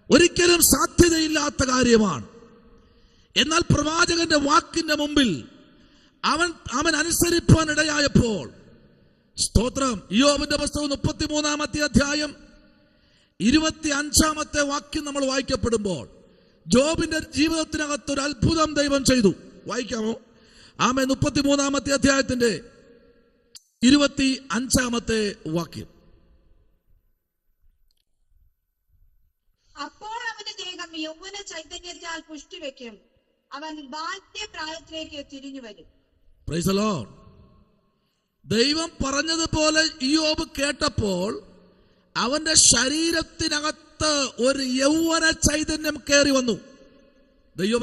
ഒരിക്കലും സാധ്യതയില്ലാത്ത കാര്യമാണ്. എന്നാൽ പ്രവാചകന്റെ വാക്കിന്റെ മുമ്പിൽ അവൻ അനുസരിപ്പാൻ ഇടയായപ്പോൾ, സ്തോത്രം, ഇയ്യോബിന്റെ പുസ്തകം 33-ാമത്തെ അധ്യായം 25-ാമത്തെ വാക്യം നമ്മൾ വായിക്കപ്പെടുമ്പോൾ ജോബിന്റെ ജീവിതത്തിനകത്ത് ഒരു അത്ഭുതം ദൈവം ചെയ്തു. വായിക്കാമോ? ആമേൻ. 33-ാമത്തെ അധ്യായത്തിന്റെ 25-ാമത്തെ വാക്യം. അപ്പോൾ അവന്റെ ദേഹം യൗവന ചൈതന്യത്താൽ പുഷ്ടിവെക്കും, അവൻ ബാല്യപ്രായത്തിലേക്ക് തിരിഞ്ഞു വരും. Price the Lord. ദൈവം പറഞ്ഞതുപോലെ ഇയ്യോബ് കേട്ടപ്പോൾ അവന്റെ ശരീരത്തിനകത്ത് ഒരു യൗവന ചൈതന്യം കയറി വന്നു. ദൈവ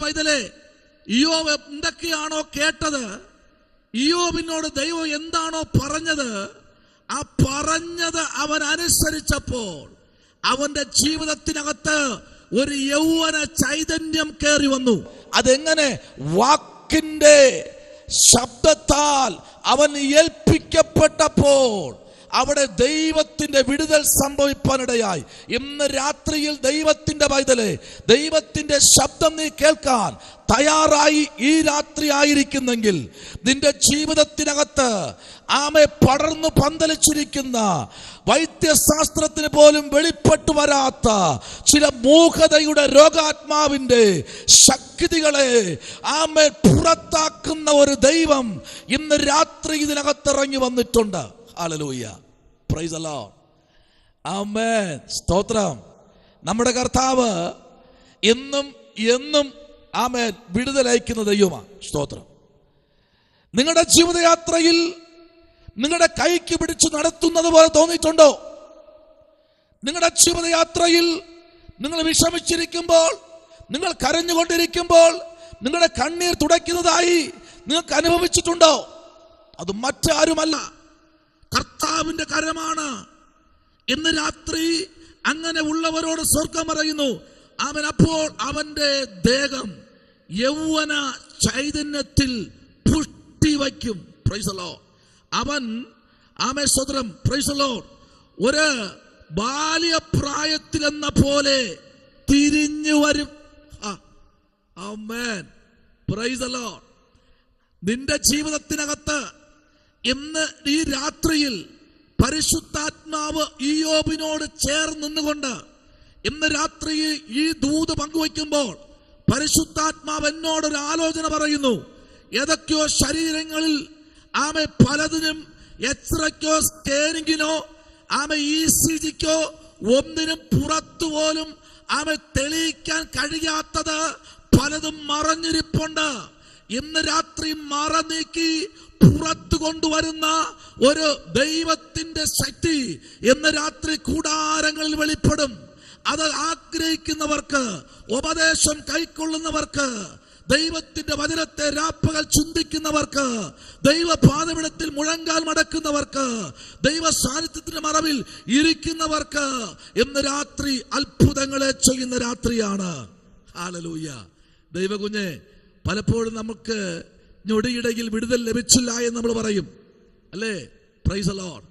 പൈതലേ, ഇയ്യോബ് എന്തൊക്കെയാണോ കേട്ടത്, ഇയ്യോബിനോട് ദൈവം എന്താണോ പറഞ്ഞത്, ആ പറഞ്ഞത് അവൻ അനുസരിച്ചപ്പോൾ അവന്റെ ജീവിതത്തിനകത്ത് ഒരു യൗവന ചൈതന്യം കയറി വന്നു. അതെങ്ങനെ? വാക്കിന്റെ ശബ്ദത്താൽ അവൻ ഏൽപ്പിക്കപ്പെട്ടപ്പോൾ അവിടെ ദൈവത്തിന്റെ വിടുതൽ സംഭവിപ്പാനിടയായി. ഇന്ന് രാത്രിയിൽ ദൈവത്തിന്റെ പൈതലേ, ദൈവത്തിന്റെ ശബ്ദം നീ കേൾക്കാൻ തയ്യാറായി ഈ രാത്രി ആയിരിക്കുന്നെങ്കിൽ നിന്റെ ജീവിതത്തിനകത്ത് ആമെ പടർന്നു പന്തലിച്ചിരിക്കുന്ന വൈദ്യശാസ്ത്രത്തിന് പോലും വെളിപ്പെട്ടു വരാത്ത ചില മൂകതയുടെ രോഗാത്മാവിന്റെ ശക്തികളെ ആമെ പുറത്താക്കുന്ന ഒരു ദൈവം ഇന്ന് രാത്രി ഇതിനകത്തിറങ്ങി വന്നിട്ടുണ്ട്. Hallelujah, praise the lord, amen, സ്തോത്രം. നമ്മുടെ കർത്താവ് എന്നും എന്നും ആമേൻ വിടുതലയക്കുന്ന ദൈവമാണ്. സ്തോത്രം. നിങ്ങളുടെ ജീവിതയാത്രയിൽ നിങ്ങളുടെ കൈക്ക് പിടിച്ച് നടത്തുന്നത് പോലെ തോന്നിയിട്ടുണ്ടോ? നിങ്ങളുടെ ജീവിതയാത്രയിൽ നിങ്ങൾ വിഷമിച്ചിരിക്കുമ്പോൾ, നിങ്ങൾ കരഞ്ഞുകൊണ്ടിരിക്കുമ്പോൾ നിങ്ങളുടെ കണ്ണീർ തുടയ്ക്കുന്നതായി നിങ്ങൾക്ക് അനുഭവിച്ചിട്ടുണ്ടോ? അത് മറ്റാരുമല്ല, കർത്താവിന്റെ കരമാണ്. ഇന്ന് രാത്രി അങ്ങനെ ഉള്ളവരോട് സ്വർഗം പറയുന്നു, അവൻ അപ്പോൾ അവന്റെ ദേഹം യൗവന ചൈതന്യത്തിൽ പുഷ്ടി വയ്ക്കും. Price the Lord. അവൻ ആമേൻ, സ്തോത്രം, പ്രൈസ് ദി ലോർഡ്, ഒരു ബാല്യപ്രായത്തിൽ എന്ന പോലെ തിരിഞ്ഞു വരും. ആമേൻ, പ്രൈസ് ദി ലോർഡ്. നിന്റെ ജീവിതത്തിനകത്ത് ഇന്ന് ഈ രാത്രിയിൽ പരിശുദ്ധാത്മാവ് ഇയ്യോബിനോട് ചേർന്ന് നിന്നുകൊണ്ട് ഇന്ന് രാത്രി ഈ ദൂത് പങ്കുവയ്ക്കുമ്പോൾ പരിശുദ്ധാത്മാവ് എന്നോടൊരു ആലോചന പറയുന്നു. ഏതൊക്കെയോ ശരീരങ്ങളിൽ ആമെ പലതിനും എക്സ്റേക്കോ സ്കാനിങ്ങിനോ ആമെ ECGക്കോ ഒന്നിനും പുറത്തു പോലും ആമെ തെളിയിക്കാൻ കഴിയാത്തത് പലതും മറഞ്ഞിരിപ്പുണ്ട്. ഇന്ന് രാത്രി മറ നീക്കി പുറത്തു കൊണ്ടുവരുന്ന ഒരു ദൈവത്തിന്റെ ശക്തി ഇന്ന് രാത്രി കൂടാരങ്ങളിൽ വെളിപ്പെടും. അത് ആഗ്രഹിക്കുന്നവർക്ക്, ഉപദേശം കൈക്കൊള്ളുന്നവർക്ക്, ദൈവത്തിന്റെ വചനത്തെ രാപ്പകൽ ചിന്തിക്കുന്നവർക്ക്, ദൈവപാദപീഠത്തിൽ മുഴങ്കാൽ മടക്കുന്നവർക്ക്, ദൈവ സാന്നിധ്യത്തിന്റെ മറവിൽ ഇരിക്കുന്നവർക്ക് ഇന്ന് രാത്രി അത്ഭുതങ്ങളെ ചെയ്യുന്ന രാത്രിയാണ്. ഹല്ലേലൂയ. ദൈവകുഞ്ഞെ, പലപ്പോഴും നമുക്ക് ഞൊടിയിടയിൽ വിടുതൽ ലഭിച്ചില്ല എന്ന് നമ്മൾ പറയും, അല്ലേ? Price the Lord.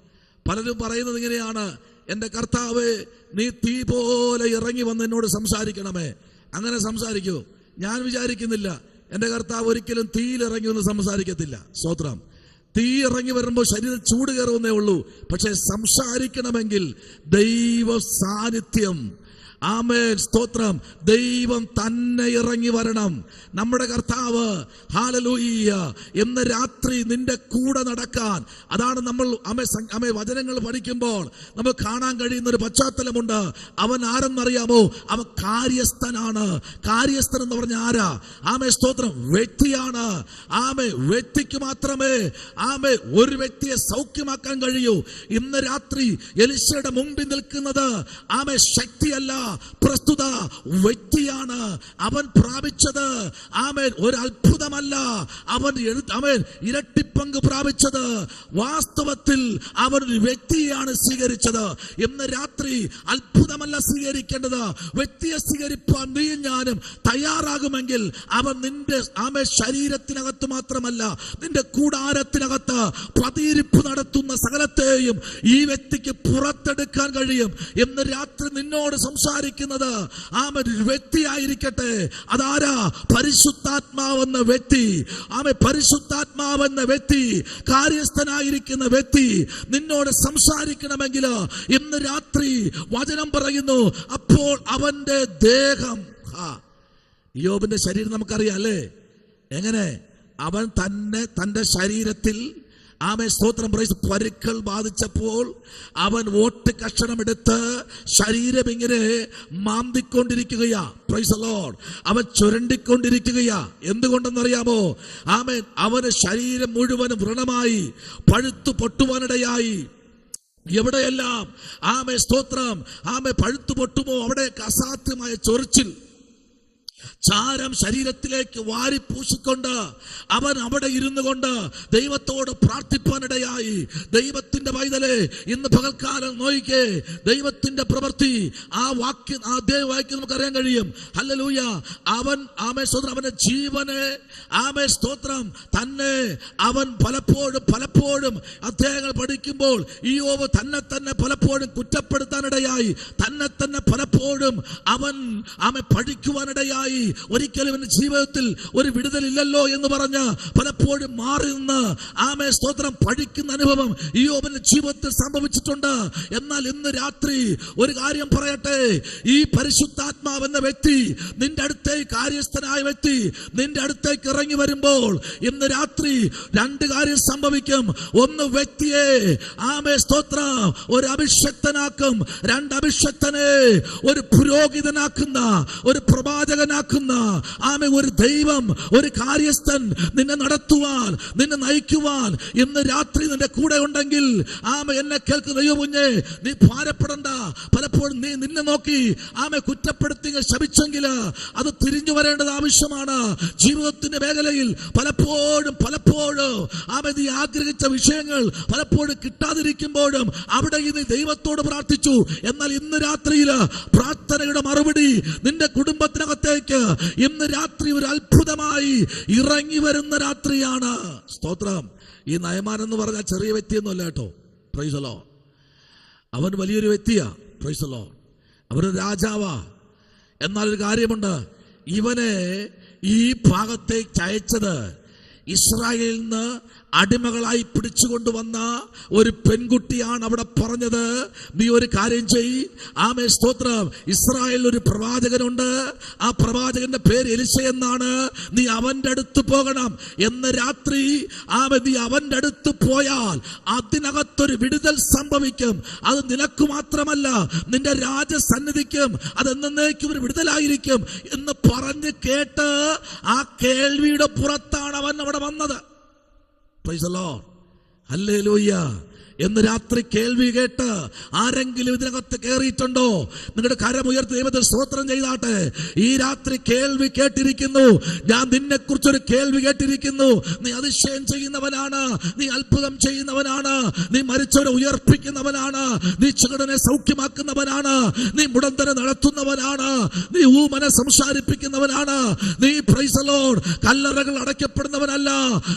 പലരും പറയുന്നത് ഇങ്ങനെയാണ്, എൻ്റെ കർത്താവേ, നീ തീ പോലെ ഇറങ്ങി വന്ന് എന്നോട് സംസാരിക്കണമേ. അങ്ങനെ സംസാരിക്കൂ? ഞാൻ വിചാരിക്കുന്നില്ല എൻ്റെ കർത്താവ് ഒരിക്കലും തീയിൽ ഇറങ്ങി വന്ന് സംസാരിക്കത്തില്ല. സ്തോത്രം. തീ ഇറങ്ങി വരുമ്പോൾ ശരീരം ചൂട് കയറുന്നേ ഉള്ളൂ. പക്ഷെ സംസാരിക്കണമെങ്കിൽ ദൈവ സാന്നിധ്യം, ആമേൻ, സ്തോത്രം, ദൈവം തന്നെ ഇറങ്ങി വരണം. നമ്മുടെ കർത്താവ്, ഹല്ലേലൂയ, ഇന്ന് രാത്രി നിന്റെ കൂടെ നടക്കാൻ. അതാണ് നമ്മൾ അമേ വചനങ്ങൾ പഠിക്കുമ്പോൾ നമുക്ക് കാണാൻ കഴിയുന്ന ഒരു പശ്ചാത്തലമുണ്ട്. അവൻ ആരെന്നറിയാമോ? അവൻ കാര്യസ്ഥനാണ്. കാര്യസ്ഥൻ എന്ന് പറഞ്ഞ ആരാ? ആമേ, സ്തോത്രം, വ്യക്തിയാണ്. ആമേ, വ്യക്തിക്ക് മാത്രമേ ആമേ ഒരു വ്യക്തിയെ സൗഖ്യമാക്കാൻ കഴിയൂ. ഇന്ന് രാത്രി എലിശയുടെ മുമ്പിൽ നിൽക്കുന്നത് ആമേ ശക്തിയല്ല, പ്രസ്തുത വ്യക്തിയാണ്. അവൻ പ്രാപിച്ചത് ആമേൻ ഒരു അത്ഭുതമല്ല, അവൻ ഇരട്ടിപ്പങ്ക് പ്രാപിച്ചത് വാസ്തവത്തിൽ അവൻ ഒരു വ്യക്തിയാണ് സ്വീകരിച്ചത്. ഇന്ന് രാത്രി അത്ഭുതമല്ല സ്വീകരിക്കേണ്ടത്, വ്യക്തിയെ സ്വീകരിപ്പാൻ നീയും ഞാനും തയ്യാറാകുമെങ്കിൽ അവൻ നിന്റെ ശരീരത്തിനകത്ത് മാത്രമല്ല, നിന്റെ കൂടാരത്തിനകത്ത് പതിയിരിപ്പ് നടത്തുന്ന സകലത്തെയും ഈ വ്യക്തിക്ക് പുറത്തെടുക്കാൻ കഴിയും. ഇന്ന് രാത്രി നിന്നോട് സംസാരിക്കുന്നത് ഒരു വ്യക്തിയായിരിക്കട്ടെ. അതാരാ? പരിശുദ്ധാത്മാവെന്ന വ്യക്തി. പരിശുദ്ധാത്മാവെന്ന വ്യക്തി, കാര്യസ്ഥനായിരിക്കുന്ന വ്യക്തി നിന്നോട് സംസാരിക്കണമെങ്കിൽ ഇന്ന് രാത്രി വചനം പറയുന്നു, അപ്പോൾ അവന്റെ ദേഹം, യോബിന്റെ ശരീരം നമുക്കറിയാം അല്ലേ? എങ്ങനെ അവൻ തന്നെ തന്റെ ശരീരത്തിൽ സ്തോത്രം പ്രൈസ് പരുക്കൾ ബാധിച്ചപ്പോൾ അവൻ ഓട്ട് കഷണമെടുത്ത് ശരീരം ഇങ്ങനെ മാന്തിക്കൊണ്ടിരിക്കുകയാ. Price the Lord. അവൻ ചുരണ്ടിക്കൊണ്ടിരിക്കുകയാ. എന്തുകൊണ്ടെന്നറിയാമോ? അവന് ശരീരം മുഴുവൻ വ്രണമായി പഴുത്തു പൊട്ടുവാനിടയായി. എവിടെയെല്ലാം സ്തോത്രം പഴുത്തു പൊട്ടുമോ അവിടെ അസാധ്യമായ ചൊറിച്ചിൽ, ചാരം ശരീരത്തിലേക്ക് വാരിപ്പൂശിക്കൊണ്ട് അവൻ അവിടെ ഇരുന്നു കൊണ്ട് ദൈവത്തോട് പ്രാർത്ഥിപ്പാനിടയായി. ദൈവത്തിന്റെ പൈതലേ, ഇന്ന് പകൽക്കാലം നോയിക്കേ, ദൈവത്തിന്റെ പ്രവൃത്തി ആ വാക്യം നമുക്കറിയാൻ കഴിയും. ഹല്ലേലൂയ. അവൻ സ്തോത്രം അവന്റെ ജീവനെ സ്തോത്രം തന്നെ അവൻ പലപ്പോഴും അധ്യായങ്ങൾ പഠിക്കുമ്പോൾ യോബ് തന്നെ പലപ്പോഴും കുറ്റപ്പെടുത്താനിടയായി, തന്നെ പലപ്പോഴും അവൻ പഠിക്കുവാനിടയായി. ഒരിക്കലും എന്റെ ജീവിതത്തിൽ ഒരു വിടുതലില്ലല്ലോ എന്ന് പറഞ്ഞ് പലപ്പോഴും മാറി നിന്ന് സ്തോത്രം പഠിക്കുന്ന അനുഭവം യോബിന്റെ ജീവിതത്തിൽ സംഭവിച്ചിട്ടുണ്ട്. എന്നാൽ ഇന്ന് രാത്രി ഒരു കാര്യം പറയട്ടെ, ഈ പരിശുദ്ധാത്മാവെന്ന വ്യക്തി, നിന്റെ അടുത്തേക്ക് കാര്യസ്ഥനായ വ്യക്തി നിന്റെ അടുത്തേക്ക് ഇറങ്ങി വരുമ്പോൾ ഇന്ന് രാത്രി രണ്ട് കാര്യം സംഭവിക്കും. ഒന്ന്, വ്യക്തിയെ സ്തോത്രം ഒരു അഭിഷക്തനാക്കും. രണ്ട്, അഭിഷക്തനെ ഒരു പുരോഹിതനാക്കുന്ന, ഒരു പ്രവാചകനാക്കുന്ന ഒരു ദൈവം, ഒരു കാര്യസ്ഥൻ നിന്നെ നടത്തുവാൻ, നിന്നെ നയിക്കുവാൻ ഇന്ന് രാത്രി നിന്റെ കൂടെ ഉണ്ടെങ്കിൽ എന്നെ കേൾക്കുന്ന ദൈവകുഞ്ഞേ, നീ ഭാരപ്പെടണ്ട. പലപ്പോഴും നീ നിന്നെ നോക്കി കുറ്റപ്പെടുത്തി ശപിച്ചെങ്കിൽ അത് തിരിഞ്ഞു വരേണ്ടത് ആവശ്യമാണ്. ജീവിതത്തിന്റെ മേഖലയിൽ പലപ്പോഴും നീ ആഗ്രഹിച്ച വിഷയങ്ങൾ പലപ്പോഴും കിട്ടാതിരിക്കുമ്പോഴും അവിടെ നീ ദൈവത്തോട് പ്രാർത്ഥിച്ചു. എന്നാൽ ഇന്ന് രാത്രിയിൽ പ്രാർത്ഥനയുടെ മറുപടി നിന്റെ കുടുംബത്തിനകത്തേക്ക് ഇന്ന് രാത്രി ഒരു അത്ഭുതമായി ഇറങ്ങി വരുന്ന രാത്രിയാണ്. സ്തോത്രം. ഈ നയമാൻ എന്ന് പറഞ്ഞാൽ ചെറിയ വ്യക്തിയൊന്നുമല്ല കേട്ടോ. Price the Lord. അവൻ വലിയൊരു വ്യക്തിയാ. Price the Lord. അവനൊരു രാജാവാ. എന്നാൽ ഒരു കാര്യമുണ്ട്, ഇവനെ ഈ ഭാഗത്തേക്ക് അയച്ചത് ഇസ്രായേലിൽ നിന്ന് അടിമകളായി പിടിച്ചുകൊണ്ടുവന്ന ഒരു പെൺകുട്ടിയാണ്. അവിടെ പറഞ്ഞത്, നീ ഒരു കാര്യം ചെയ്യ്. സ്തോത്രം. ഇസ്രായേലിൽ ഒരു പ്രവാചകനുണ്ട്, ആ പ്രവാചകന്റെ പേര് എലിശ എന്നാണ്. നീ അവന്റെ അടുത്ത് പോകണം. എന്ന് രാത്രി നീ അവന്റെ അടുത്ത് പോയാൽ അതിനകത്തൊരു വിടുതൽ സംഭവിക്കും. അത് നിനക്ക് മാത്രമല്ല, നിന്റെ രാജസന്നിധിക്കും അത് എന്നേക്കും ഒരു വിടുതലായിരിക്കും എന്ന് പറഞ്ഞ് കേട്ട് ആ കേൾവിയുടെ പുറത്താണ് അവൻ അവിടെ വന്നത്. Price the lord. ഹല്ലേലൂയ. എന്ന് രാത്രി കേൾവി കേട്ട് ആരെങ്കിലും ഇതിനകത്ത് കയറിയിട്ടുണ്ടോ? നിങ്ങളുടെ കരമുയർത്തി ദൈവത്തെ സ്തോത്രം ചെയ്താട്ടെ. ഈ രാത്രി കേൾവി കേട്ടിരിക്കുന്നു. ഞാൻ നിന്നെ കുറിച്ചൊരു കേൾവി കേട്ടിരിക്കുന്നു. നീ അതിശയം ചെയ്യുന്നവനാണ്, നീ അത്ഭുതം ചെയ്യുന്നവനാണ്, നീ മരിച്ചവരെ ഉയർപ്പിക്കുന്നവനാണ്, നീ ചെകിടനെ സൗഖ്യമാക്കുന്നവനാണ്, നീ മുടന്തനെ നടത്തുന്നവനാണ്, നീ ഊമനെ സംസാരിപ്പിക്കുന്നവനാണ്, നീ പ്രൈസ് ദി ലോർഡ് കല്ലറകൾ അടയ്ക്കപ്പെടുന്നവനല്ല,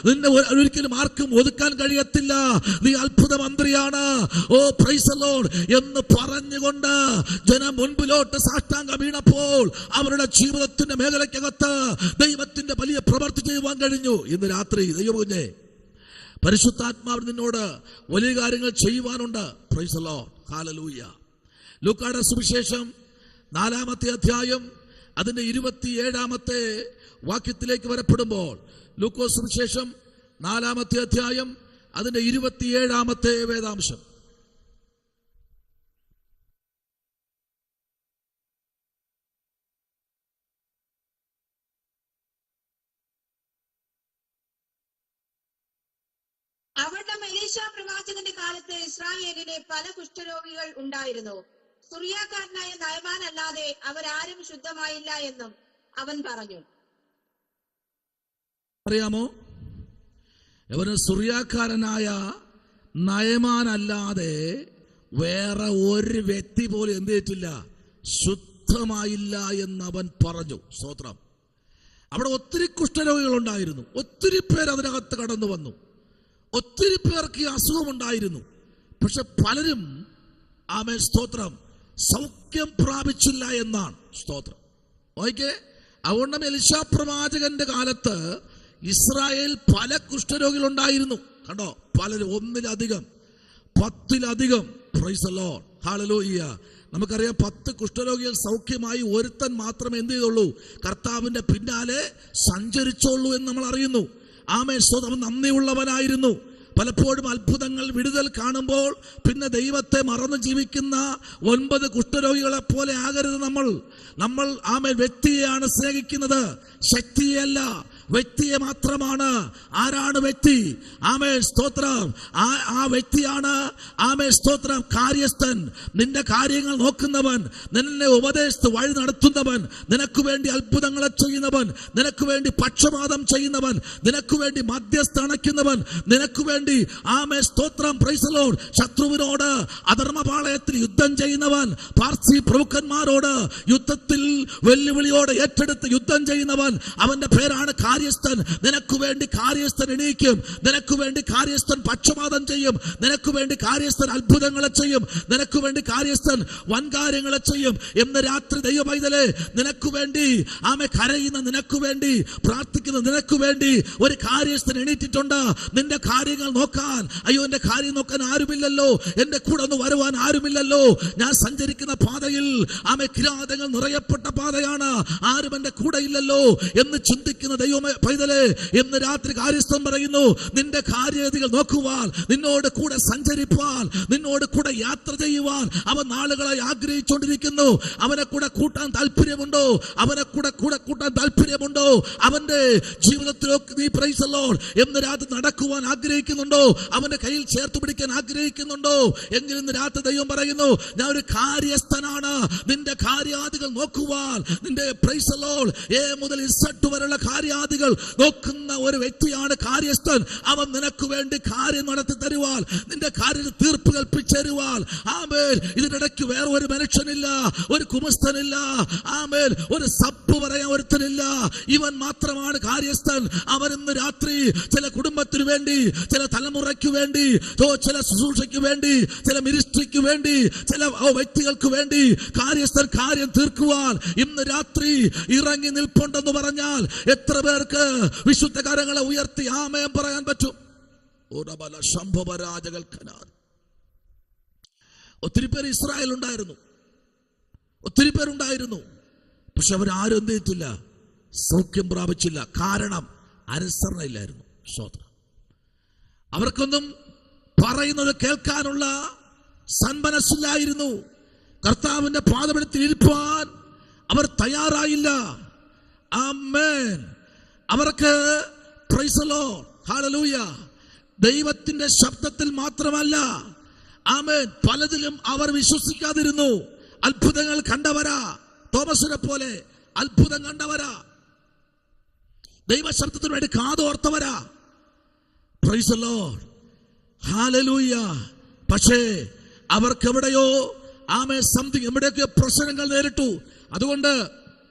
നിന്നെ ഒരിക്കലും ആർക്കും ഒതുക്കാൻ കഴിയത്തില്ല, നീ അത്ഭുത മന്ത്രിയാണ്. ഓ പ്രൈസ് ദി ലോർഡ് എന്ന് പറഞ്ഞുകൊണ്ട് ജനം മുൻപിലോട്ട് സാഷ്ടാംഗം വീണപ്പോൾ അവരുടെ ജീവിതത്തിന്റെ മേഖലയ്ക്കകത്ത് ദൈവത്തിന്റെ വലിയ പ്രവൃത്തി ചെയ്യുവാൻ കഴിഞ്ഞു. ഇന്ന് രാത്രി ദൈവകുഞ്ഞേ, പരിശുദ്ധാത്മാവ് നിന്നോട് വലിയ കാര്യങ്ങൾ ചെയ്യുവാനുണ്ട്. Praise the lord. ഹല്ലേലൂയ. ലൂക്കായുടെ സുവിശേഷം 4-ാമത്തെ അധ്യായം അതിന്റെ 27-ാമത്തെ വാക്യത്തിലേക്ക് വരപ്പെടുമ്പോൾ, ലൂക്കോസ് സുവിശേഷം 4-ാമത്തെ അധ്യായം അതിന്റെ 27-ാമത്തെ വേദാംശം. അവരുടെ എലീശാ പ്രവാചകന്റെ കാലത്ത് ഇസ്രായേലിലെ പല കുഷ്ഠരോഗികൾ ഉണ്ടായിരുന്നു. സുറിയാക്കാരനായ നയമാനല്ലാതെ അവരാരും ശുദ്ധമായില്ല എന്നും അവൻ പറഞ്ഞു. അറിയാമോ, ഇവന് സുറിയാക്കാരനായ നയമാനല്ലാതെ വേറെ ഒരു വ്യക്തി പോലും എന്ത് ചെയ്തിട്ടില്ല, ശുദ്ധമായില്ല എന്ന് അവൻ പറഞ്ഞു. സ്തോത്രം. അവിടെ ഒത്തിരി കുഷ്ഠരോഗികൾ ഉണ്ടായിരുന്നു. ഒത്തിരി പേർ അതിനകത്ത് കടന്നു വന്നു. ഒത്തിരി പേർക്ക് ഈ അസുഖമുണ്ടായിരുന്നു. പക്ഷെ പലരും ആമേൻ സ്തോത്രം സൗഖ്യം പ്രാപിച്ചില്ല എന്നാണ്. സ്തോത്രം. ഓക്കെ, അതുകൊണ്ട് എലിശാ പ്രവാചകന്റെ കാലത്ത് ഇസ്രായേൽ പല കുഷ്ഠരോഗികൾ ഉണ്ടായിരുന്നു. കണ്ടോ, പലരും, ഒന്നിലധികം, 10-ലധികം. Praise the lord, hallelujah. നമുക്കറിയാം 10 കുഷ്ഠരോഗികൾ സൗഖ്യമായി ഒരുത്തൻ മാത്രമേ എന്ത് ചെയ്തുള്ളൂ, കർത്താവിന്റെ പിന്നാലെ സഞ്ചരിച്ചുള്ളൂ എന്ന് നമ്മൾ അറിയുന്നു. ആമേൻ സ്തോത്രം. നന്ദിയുള്ളവനായിരുന്നു. പലപ്പോഴും അത്ഭുതങ്ങൾ, വിടുതൽ കാണുമ്പോൾ പിന്നെ ദൈവത്തെ മറന്നു ജീവിക്കുന്ന 9 കുഷ്ഠരോഗികളെ പോലെ ആകരുത് നമ്മൾ ആമേൻ വ്യക്തിയെയാണ് സ്നേഹിക്കുന്നത്, ശക്തിയല്ല. വ്യക്തിയെ മാത്രമാണ്. ആരാണ് വ്യക്തി? ആമേൻ സ്തോത്രം. ആ വ്യക്തിയാണ് ആമേൻ സ്തോത്രം കാര്യസ്ഥൻ. നിന്റെ കാര്യങ്ങൾ നോക്കുന്നവൻ, നിന്നെ ഉപദേശിച്ച് വഴി നടത്തുന്നവൻ, നിനക്ക് വേണ്ടി അത്ഭുതങ്ങളെ ചെയ്യുന്നവൻ, നിനക്ക് വേണ്ടി പക്ഷപാതം ചെയ്യുന്നവൻ, നിനക്ക് വേണ്ടി മധ്യസ്ഥ അണയ്ക്കുന്നവൻ, നിനക്ക് വേണ്ടി ആമേൻ സ്തോത്രം പ്രൈസ് ദി ലോർഡ് ശത്രുവിനോട് അധർമ്മപാളയത്തിൽ യുദ്ധം ചെയ്യുന്നവൻ, പാർസി പ്രഭുക്കന്മാരോട് യുദ്ധത്തിൽ വെല്ലുവിളിയോട് ഏറ്റെടുത്ത് യുദ്ധം ചെയ്യുന്നവൻ, അവന്റെ പേരാണ് കാര്യസ്ഥൻ. നിനക്ക് വേണ്ടി കാര്യസ്ഥൻ എണീക്കും. നിനക്ക് വേണ്ടി കാര്യസ്ഥൻ പക്ഷപാതം ചെയ്യും. നിനക്ക് വേണ്ടി കാര്യസ്ഥൻ അത്ഭുതങ്ങളെ ചെയ്യും. നിനക്ക് വേണ്ടി കാര്യസ്ഥൻ വൻകാര്യങ്ങളെ ചെയ്യും. ഇന്ന് രാത്രി ദൈവമൈതലേ, നിനക്ക് വേണ്ടി ആമേ കരയുന്ന, നിനക്ക് വേണ്ടി പ്രാർത്ഥിക്കുന്ന, നിനക്ക് വേണ്ടി ഒരു കാര്യസ്ഥൻ എണീറ്റിട്ടുണ്ട്. നിന്റെ കാര്യങ്ങൾ നോക്കാൻ, അയ്യോ എന്റെ കാര്യം നോക്കാൻ ആരുമില്ലല്ലോ, എന്റെ കൂടെ ഒന്ന് വരുവാൻ ആരുമില്ലല്ലോ, ഞാൻ സഞ്ചരിക്കുന്ന പാതയിൽ ആമേ കിരാതങ്ങൾ നിറയപ്പെട്ട പാതയാണ്, ആരും എന്റെ കൂടെ ഇല്ലല്ലോ എന്ന് ചിന്തിക്കുന്ന ദൈവമേ പൈതലേ, ഇന്ന് രാത്രി കാര്യസ്ഥൻ പറയുന്നു, നിന്റെ കാര്യങ്ങൾ നോക്കുവാൻ, നിന്നോട് കൂടെ സഞ്ചരിപ്പാൻ, നിന്നോട് കൂടെ യാത്ര ചെയ്യുവാൻ അവൻ നാളുകളായി ആഗ്രഹിച്ചുകൊണ്ടിരിക്കുന്നു. അവനെ കൂടെ കൂട്ടാൻ താല്പര്യമുണ്ടോ? അവനെ കൂടെ കൂട്ടാൻ താല്പര്യമുണ്ടോ? അവന്റെ ജീവിതത്തിലൊക്കെ നീ പ്രൈസ് ദി ലോർഡ് ഇന്ന് രാത്രി നടക്കുവാൻ ആഗ്രഹിക്കുന്നുണ്ടോ? അവന്റെ കയ്യിൽ ചേർത്ത് പിടിക്കാൻ ആഗ്രഹിക്കുന്നുണ്ടോ? എങ്കിൽ ഇന്ന് രാത്രി ദൈവം പറയുന്നു, ഞാൻ ഒരു കാര്യസ്ഥനാണ്. നിന്റെ കാര്യാദികൾ നോക്കുവാൻ, നിന്റെ പ്രൈസ് ദി ലോർഡ് എ മുതൽ ഇസഡ് വരെയുള്ള കാര്യാദികൾ നോക്കുന്ന ഒരു വ്യക്തിയാണ് കാര്യസ്ഥൻ. അവൻ നിനക്ക് വേണ്ടി കാര്യം നടത്തി തരുവാൻ, നിന്റെ കാര്യത്തിൽ തീർപ്പ് കൽപ്പിച്ചു തരുവാൻ. ആമേൻ. ഇതിനിടയ്ക്ക് വേറെ ഒരു മനുഷ്യനില്ല, ഒരു കുമസ്തനില്ല. ആമേൻ. ഒരു സപ്പ് പറയാൻ ഒരുത്തനില്ല. ഇവൻ മാത്രമാണ് കാര്യസ്ഥൻ. അവൻ ഇന്ന് രാത്രി ചില കുടുംബത്തിന് വേണ്ടി, ചില തലമുറയ്ക്ക് വേണ്ടി, ചില ശുശ്രൂഷയ്ക്ക് വേണ്ടി, ചില മിനിസ്ട്രിക്ക് വേണ്ടി, ചില വ്യക്തികൾക്ക് വേണ്ടി കാര്യസ്ഥൻ കാര്യം തീർക്കുവാൻ ഇന്ന് രാത്രി ഇറങ്ങി നിൽപ്പുണ്ടെന്ന് പറഞ്ഞാൽ എത്ര പേർക്ക് വിശുദ്ധ കരങ്ങളെ ഉയർത്തി ആമേൻ പറയാൻ പറ്റും? ഒത്തിരി പേര് ഇസ്രായേൽ ഉണ്ടായിരുന്നു, ഒത്തിരി പേരുണ്ടായിരുന്നു. പക്ഷെ അവരാരും എന്ത് ചെയ്തില്ല, സൗഖ്യം പ്രാപിച്ചില്ല. കാരണം അനുസരണയില്ലായിരുന്നു. സ്തോത്രം. അവർക്കൊന്നും പറയുന്നത് കേൾക്കാനുള്ള സന്മനസ്സില്ലായിരുന്നു. കർത്താവിന്റെ പാദപീഠത്തിൽ ഇരിപ്പാൻ അവർ തയ്യാറായില്ല. ആമേൻ. അവർക്ക് പ്രൈസ് ദി ലോർഡ്, ഹല്ലേലൂയ, ദൈവത്തിന്റെ ശബ്ദത്തിൽ മാത്രമല്ല, ആമേൻ, പലതിലും അവർ വിശ്വസിക്കാതിരുന്നു. അത്ഭുതങ്ങൾ കണ്ടവരാ, തോമസിനെ പോലെ അത്ഭുതം കണ്ടവരാ, ദൈവശബ്ദത്തിന് വേണ്ടി കാതോർത്തവരാ. Praise the lord, hallelujah. പക്ഷേ അവർക്ക് എവിടെയോ ആമേൻ സംതിങ്, എവിടെയൊക്കെ പ്രശ്നങ്ങൾ നേരിട്ടു. അതുകൊണ്ട്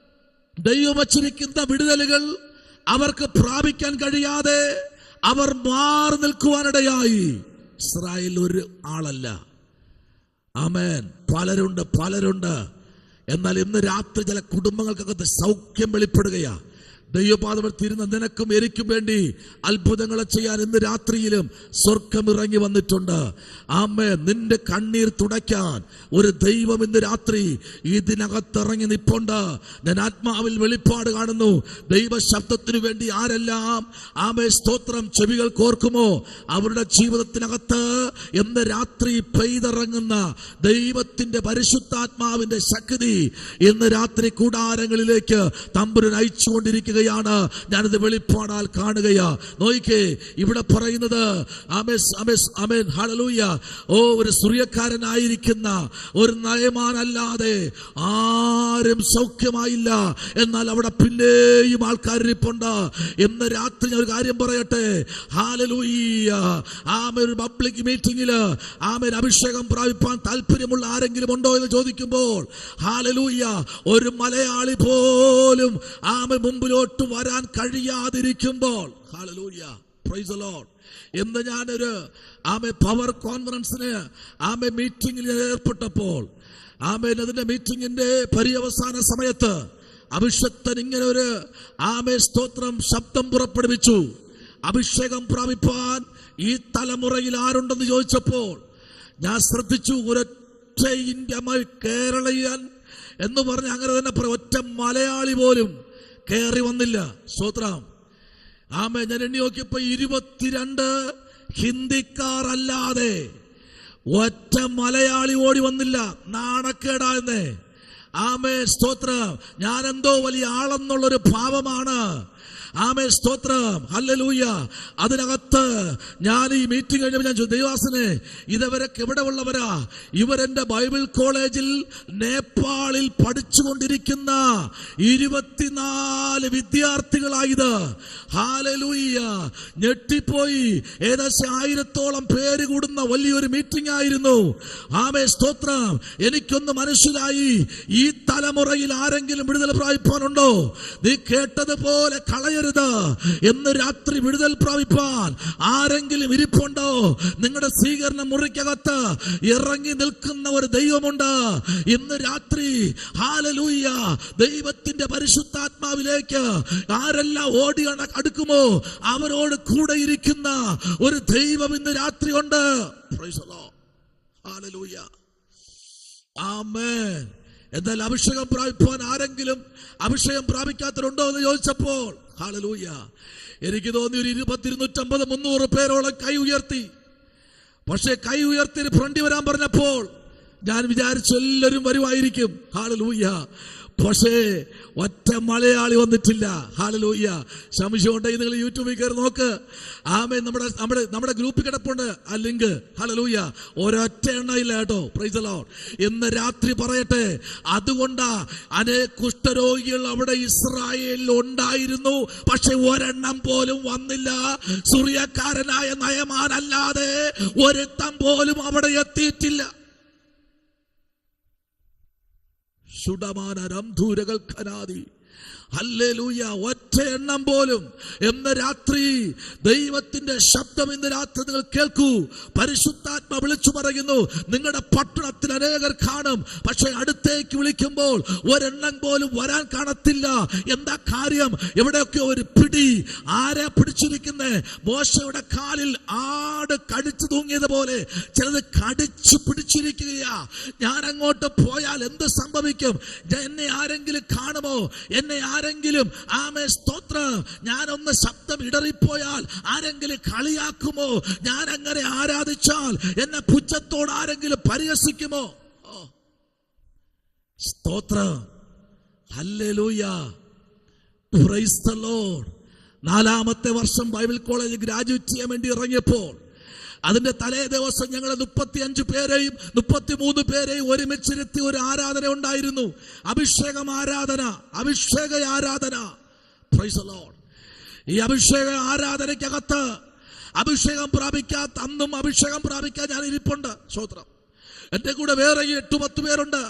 ദൈവം വച്ചിരിക്കുന്ന വിടുതലുകൾ അവർക്ക് പ്രാപിക്കാൻ കഴിയാതെ അവർ മാറി നിൽക്കുവാനിടയായി. ഇസ്രായേൽ ഒരു ആളല്ല. ആമേൻ. പലരുണ്ട്. എന്നാൽ ഇന്ന് രാത്രി ചില കുടുംബങ്ങൾക്കകത്ത് സൗഖ്യം വെളിപ്പെടുകയാ. ദൈവപാദത്തിരുന്ന നിനക്കും എനിക്കും വേണ്ടി അത്ഭുതങ്ങളെ ചെയ്യാൻ ഇന്ന് രാത്രിയിലും സ്വർഗം ഇറങ്ങി വന്നിട്ടുണ്ട്. ആമേൻ. നിന്റെ കണ്ണീർ തുടയ്ക്കാൻ ഒരു ദൈവം ഇന്ന് രാത്രി ഇതിനകത്ത് ഇറങ്ങി നിൽപ്പുണ്ട്. ഞാൻ ആത്മാവിൽ വെളിപ്പാട് കാണുന്നു. ദൈവ ശബ്ദത്തിനു വേണ്ടി ആരെല്ലാം ആമേൻ സ്തോത്രം ചെവികൾ കോർക്കുമോ അവരുടെ ജീവിതത്തിനകത്ത് ഇന്ന് രാത്രി പെയ്തിറങ്ങുന്ന ദൈവത്തിന്റെ പരിശുദ്ധാത്മാവിന്റെ ശക്തി ഇന്ന് രാത്രി കൂടാരങ്ങളിലേക്ക് തമ്പുരാൻ അയച്ചുകൊണ്ടിരിക്കുക. കാണുകയാണ്, ഞാനിത് വെളിപ്പാടാൽ കാണുകയാ. നോയിക്കേ, ഇവിടെ പറയുന്നത് ആമേൻ ഹല്ലേലൂയ, ഒരു സൂര്യക്കാരനായിരിക്കുന്ന ഒരു നയമാനല്ലാതെ ആരും സൗഖ്യമായില്ല. എന്നാൽ അവിടെ പിന്നെയും ആൾക്കാരിപ്പുണ്ട്. ഇന്ന് രാത്രി ഞാൻ ഒരു കാര്യം പറയട്ടെ, ഹല്ലേലൂയ, ഒരു പബ്ലിക് മീറ്റിംഗില് അഭിഷേകം പ്രാപിപ്പാൻ താല്പര്യമുള്ള ആരെങ്കിലും ഉണ്ടോ എന്ന് ചോദിക്കുമ്പോൾ ഹല്ലേലൂയ, ഒരു മലയാളി പോലും മുമ്പിലോട്ട് വരാൻ കഴിയാതിരിക്കുമ്പോൾ, ഹല്ലേലൂയ, പ്രൈസ് ദി ലോർഡ്. ഇന്ന് ഞാനൊരു പവർ കോൺഫറൻസിന് മീറ്റിംഗിൽ ഏർപ്പെട്ടപ്പോൾ അതിന്റെ മീറ്റിംഗിന്റെ പര്യവസാന സമയത്ത് അഭിഷക്തൻ ഇങ്ങനെ ഒരു സ്തോത്രം ശബ്ദം പുറപ്പെടുവിച്ചു. അഭിഷേകം പ്രാപിപ്പാൻ ഈ തലമുറയിൽ ആരുണ്ടെന്ന് ചോദിച്ചപ്പോൾ ഞാൻ ശ്രദ്ധിച്ചു. ഒരൊറ്റ കേരളീയൻ എന്ന് പറഞ്ഞ് അങ്ങനെ തന്നെ ഒറ്റ മലയാളി പോലും കയറി വന്നില്ല. സ്തോത്രം. ഞാൻ എണ്ണി നോക്കിയപ്പോ 22 ഹിന്ദിക്കാർ അല്ലാതെ ഒറ്റ മലയാളി ഓടി വന്നില്ല. നാണക്കേടായെന്നേ. സ്തോത്രം. ഞാനെന്തോ വലിയ ആളെന്നുള്ളൊരു ഭാവമാണ്. സ്തോത്രം. ഹല്ലേലൂയ. അതിനകത്ത് ഞാൻ ഈ മീറ്റിംഗ് കഴിഞ്ഞപ്പോൾ ഞാൻ ദൈവാസനെ, ഇതവരൊക്കെ എവിടെ ഉള്ളവരാ? ഇവരെന്റെ ബൈബിൾ കോളേജിൽ നേപ്പാളിൽ പഠിച്ചുകൊണ്ടിരിക്കുന്ന 24 വിദ്യാർത്ഥികളായത്. ഹല്ലേലൂയ. ഞെട്ടിപ്പോയി. ഏകദേശം 1000-ഓളം പേര് കൂടുന്ന വലിയൊരു മീറ്റിംഗ് ആയിരുന്നു. സ്തോത്രം. എനിക്കൊന്ന് മനസ്സിലായി, ഈ തലമുറയിൽ ആരെങ്കിലും വിടുതൽ പ്രാപിപ്പാനുണ്ടോ? നീ കേട്ടതുപോലെ കളയ എന്ന് രാത്രി വിടുതൽ പ്രാപിപ്പാൻ ആരെങ്കിലും ഇരിപ്പുണ്ടോ? നിങ്ങളുടെ സ്വീകരണ മുറിക്കകത്ത് ഇറങ്ങി നിൽക്കുന്ന ഒരു ദൈവമുണ്ട്. ഇന്ന് രാത്രി ഹല്ലേലൂയ, ദൈവത്തിന്റെ പരിശുദ്ധാത്മാവിലേക്ക് ആരെല്ലാം ഓടി അടുക്കുമോ അവരോട് കൂടെ ഇരിക്കുന്ന ഒരു ദൈവം ഇന്ന് രാത്രി ഉണ്ട്. Price the lord. ഹല്ലേലൂയ. ആമേൻ. എന്നാൽ അഭിഷേകം പ്രാപിപ്പാൻ ആരെങ്കിലും അഭിഷേകം പ്രാപിക്കാത്തവരുണ്ടോ എന്ന് ചോദിച്ചപ്പോൾ ഹല്ലേലൂയ, എനിക്ക് തോന്നി ഒരു 250-300 പേരോളം കൈ ഉയർത്തി. പക്ഷെ കൈ ഉയർത്തി ഫ്രണ്ടി വരാൻ പറഞ്ഞപ്പോൾ ഞാൻ വിചാരിച്ചു എല്ലാവരും വരുമായിരിക്കും. ഹല്ലേലൂയ. പക്ഷേ ഒറ്റ മലയാളി വന്നിട്ടില്ല. ഹല്ലേലൂയ. സംശയം ഉണ്ടെങ്കിൽ നിങ്ങൾ യൂട്യൂബിൽ കയറി നോക്ക്. നമ്മുടെ ഗ്രൂപ്പിൽ കിടപ്പുണ്ട് ആ ലിങ്ക്. ഹല്ലേലൂയ. ഒരൊറ്റ എണ്ണയില്ല കേട്ടോ. Price the Lord. ഇന്ന് രാത്രി പറയട്ടെ, അതുകൊണ്ടാ അനേക കുഷ്ഠരോഗികൾ അവിടെ ഇസ്രായേലിൽ ഉണ്ടായിരുന്നു. പക്ഷെ ഒരെണ്ണം പോലും വന്നില്ല. സൂര്യക്കാരനായ നയമാനല്ലാതെ ഒരുത്തം പോലും അവിടെ എത്തിയിട്ടില്ല. സുഡമാനരംധൂരകൾ ഖനാദി. ഹല്ലേലൂയ. ഒറ്റ എണ്ണം പോലും. ഇന്ന് രാത്രി ദൈവത്തിന്റെ ശബ്ദം ഇന്ന് രാത്രി നിങ്ങൾ കേൾക്കൂ. പരിശുദ്ധാത്മ വിളിച്ചു പറയുന്നു, നിങ്ങളുടെ പട്ടണത്തിൽ അനേകർ കാണും, പക്ഷെ അടുത്തേക്ക് വിളിക്കുമ്പോൾ ഒരെണ്ണം പോലും വരാൻ കാണത്തില്ല. എന്താ കാര്യം? എവിടെയൊക്കെ ഒരു പിടി. ആരെ പിടിച്ചിരിക്കുന്നേ? മോശയുടെ കാലിൽ ആട് കടിച്ചു തൂങ്ങിയതുപോലെ ചിലത് കടിച്ചു പിടിച്ചിരിക്കുകയാ. ഞാൻ അങ്ങോട്ട് പോയാൽ എന്ത് സംഭവിക്കും? എന്നെ ആരെങ്കിലും കാണുമോ? എന്നെ ആരെങ്കിലും സ്തോത്രം, ഞാനൊന്ന് ശബ്ദം ഇടറിപ്പോയാൽ ആരെങ്കിലും കളിയാക്കുമോ? ഞാൻ അങ്ങനെ ആരാധിച്ചാൽ എന്നെ പുച്ഛത്തോട് ആരെങ്കിലും പരിഹസിക്കുമോ? സ്തോത്രം. ഹല്ലേലൂയ. Praise the lord. 4-ാമത്തെ വർഷം ബൈബിൾ കോളേജ് ഗ്രാജുവേറ്റ് ചെയ്യാൻ വേണ്ടി ഇറങ്ങിയപ്പോൾ അതിന്റെ തലേ ദിവസം ഞങ്ങൾ 35 പേരെയും 33 പേരെയും ഒരുമിച്ചിരുത്തി ഒരു ആരാധന ഉണ്ടായിരുന്നു. അഭിഷേകം ആരാധന, അഭിഷേക ആരാധന. Price the Lord. ഈ അഭിഷേക ആരാധനയ്ക്കകത്ത് അഭിഷേകം പ്രാപിക്കാത്ത അന്നും അഭിഷേകം പ്രാപിക്കാൻ ഞാൻ ഇരിപ്പുണ്ട്. സ്തോത്രം. എന്റെ കൂടെ വേറെ 8-10 പേരുണ്ട്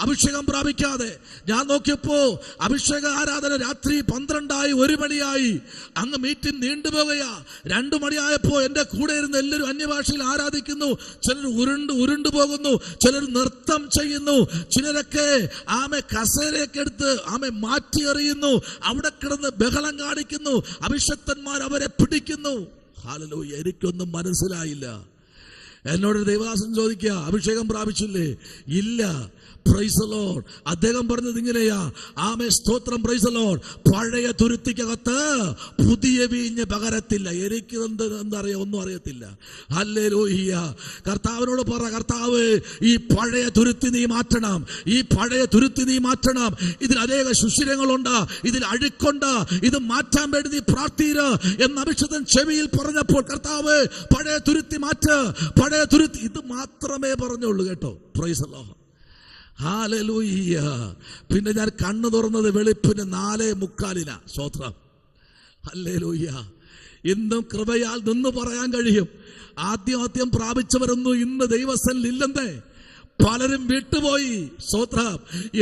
അഭിഷേകം പ്രാപിക്കാതെ. ഞാൻ നോക്കിയപ്പോ അഭിഷേക ആരാധന രാത്രി 12-ആയി, 1 മണിയായി. അങ്ങ് മീറ്റിംഗ് നീണ്ടുപോകുകയാ. 2 മണിയായപ്പോ എന്റെ കൂടെ ഇരുന്ന് എല്ലാവരും അന്യഭാഷയിൽ ആരാധിക്കുന്നു. ചിലർ ഉരുണ്ടു പോകുന്നു, ചിലർ നൃത്തം ചെയ്യുന്നു, ചിലരൊക്കെ കസേരയൊക്കെ എടുത്ത് മാറ്റി എറിയുന്നു, അവിടെ കിടന്ന് ബഹളം കാണിക്കുന്നു. അഭിഷക്തന്മാർ അവരെ പിടിക്കുന്നു. ഹല്ലേലൂയ. എനിക്കൊന്നും മനസ്സിലായില്ല. എന്നോട് ദൈവദാസൻ ചോദിക്കുക, അഭിഷേകം പ്രാപിച്ചില്ലേ? ഇല്ല. Price the Lord. അദ്ദേഹം പറഞ്ഞത് ഇങ്ങനെയാ, ആമേൻ സ്തോത്രം, പ്രൈസ് ദി ലോർഡ്. പഴയ തുരുത്തിക്കകത്ത് പുതിയ വീഞ്ഞ് പകരത്തില്ല. എനിക്ക് എന്തറിയാം, ഒന്നും അറിയത്തില്ല. ഹല്ലേലൂയ. കർത്താവിനോട് പറ, കർത്താവ് ഈ പഴയ തുരുത്തി നീ മാറ്റണം, ഈ പഴയ തുരുത്തി നീ മാറ്റണം. ഇതിൽ അനേക സുഷിരങ്ങളുണ്ട്, ഇതിൽ അഴുക്കുണ്ട്, ഇത് മാറ്റാൻ വേണ്ടി നീ പ്രാർത്ഥിക്ക എന്ന് അഭിഷേകൻ ചെവിയിൽ പറഞ്ഞപ്പോൾ, കർത്താവ് പഴയ തുരുത്തി മാറ്റ്, പഴയ തുരുത്തി, ഇത് മാത്രമേ പറഞ്ഞുള്ളൂ കേട്ടോ. Price the lord. ഹല്ലേലൂയ. പിന്നെ ഞാൻ കണ്ണു തുറന്നത് വെളുപ്പിന് 4:45. സ്തോത്രം. ഹല്ലേലൂയ. ഇന്നും കൃപയാൽ നിന്ന് പറയാൻ കഴിയും, ആദ്യം പ്രാപിച്ചവരൊന്നും ഇന്ന് ദൈവസന്നിധിയിൽ ഇല്ലെന്നേ. പലരും വിട്ടുപോയി. സ്തോത്രം.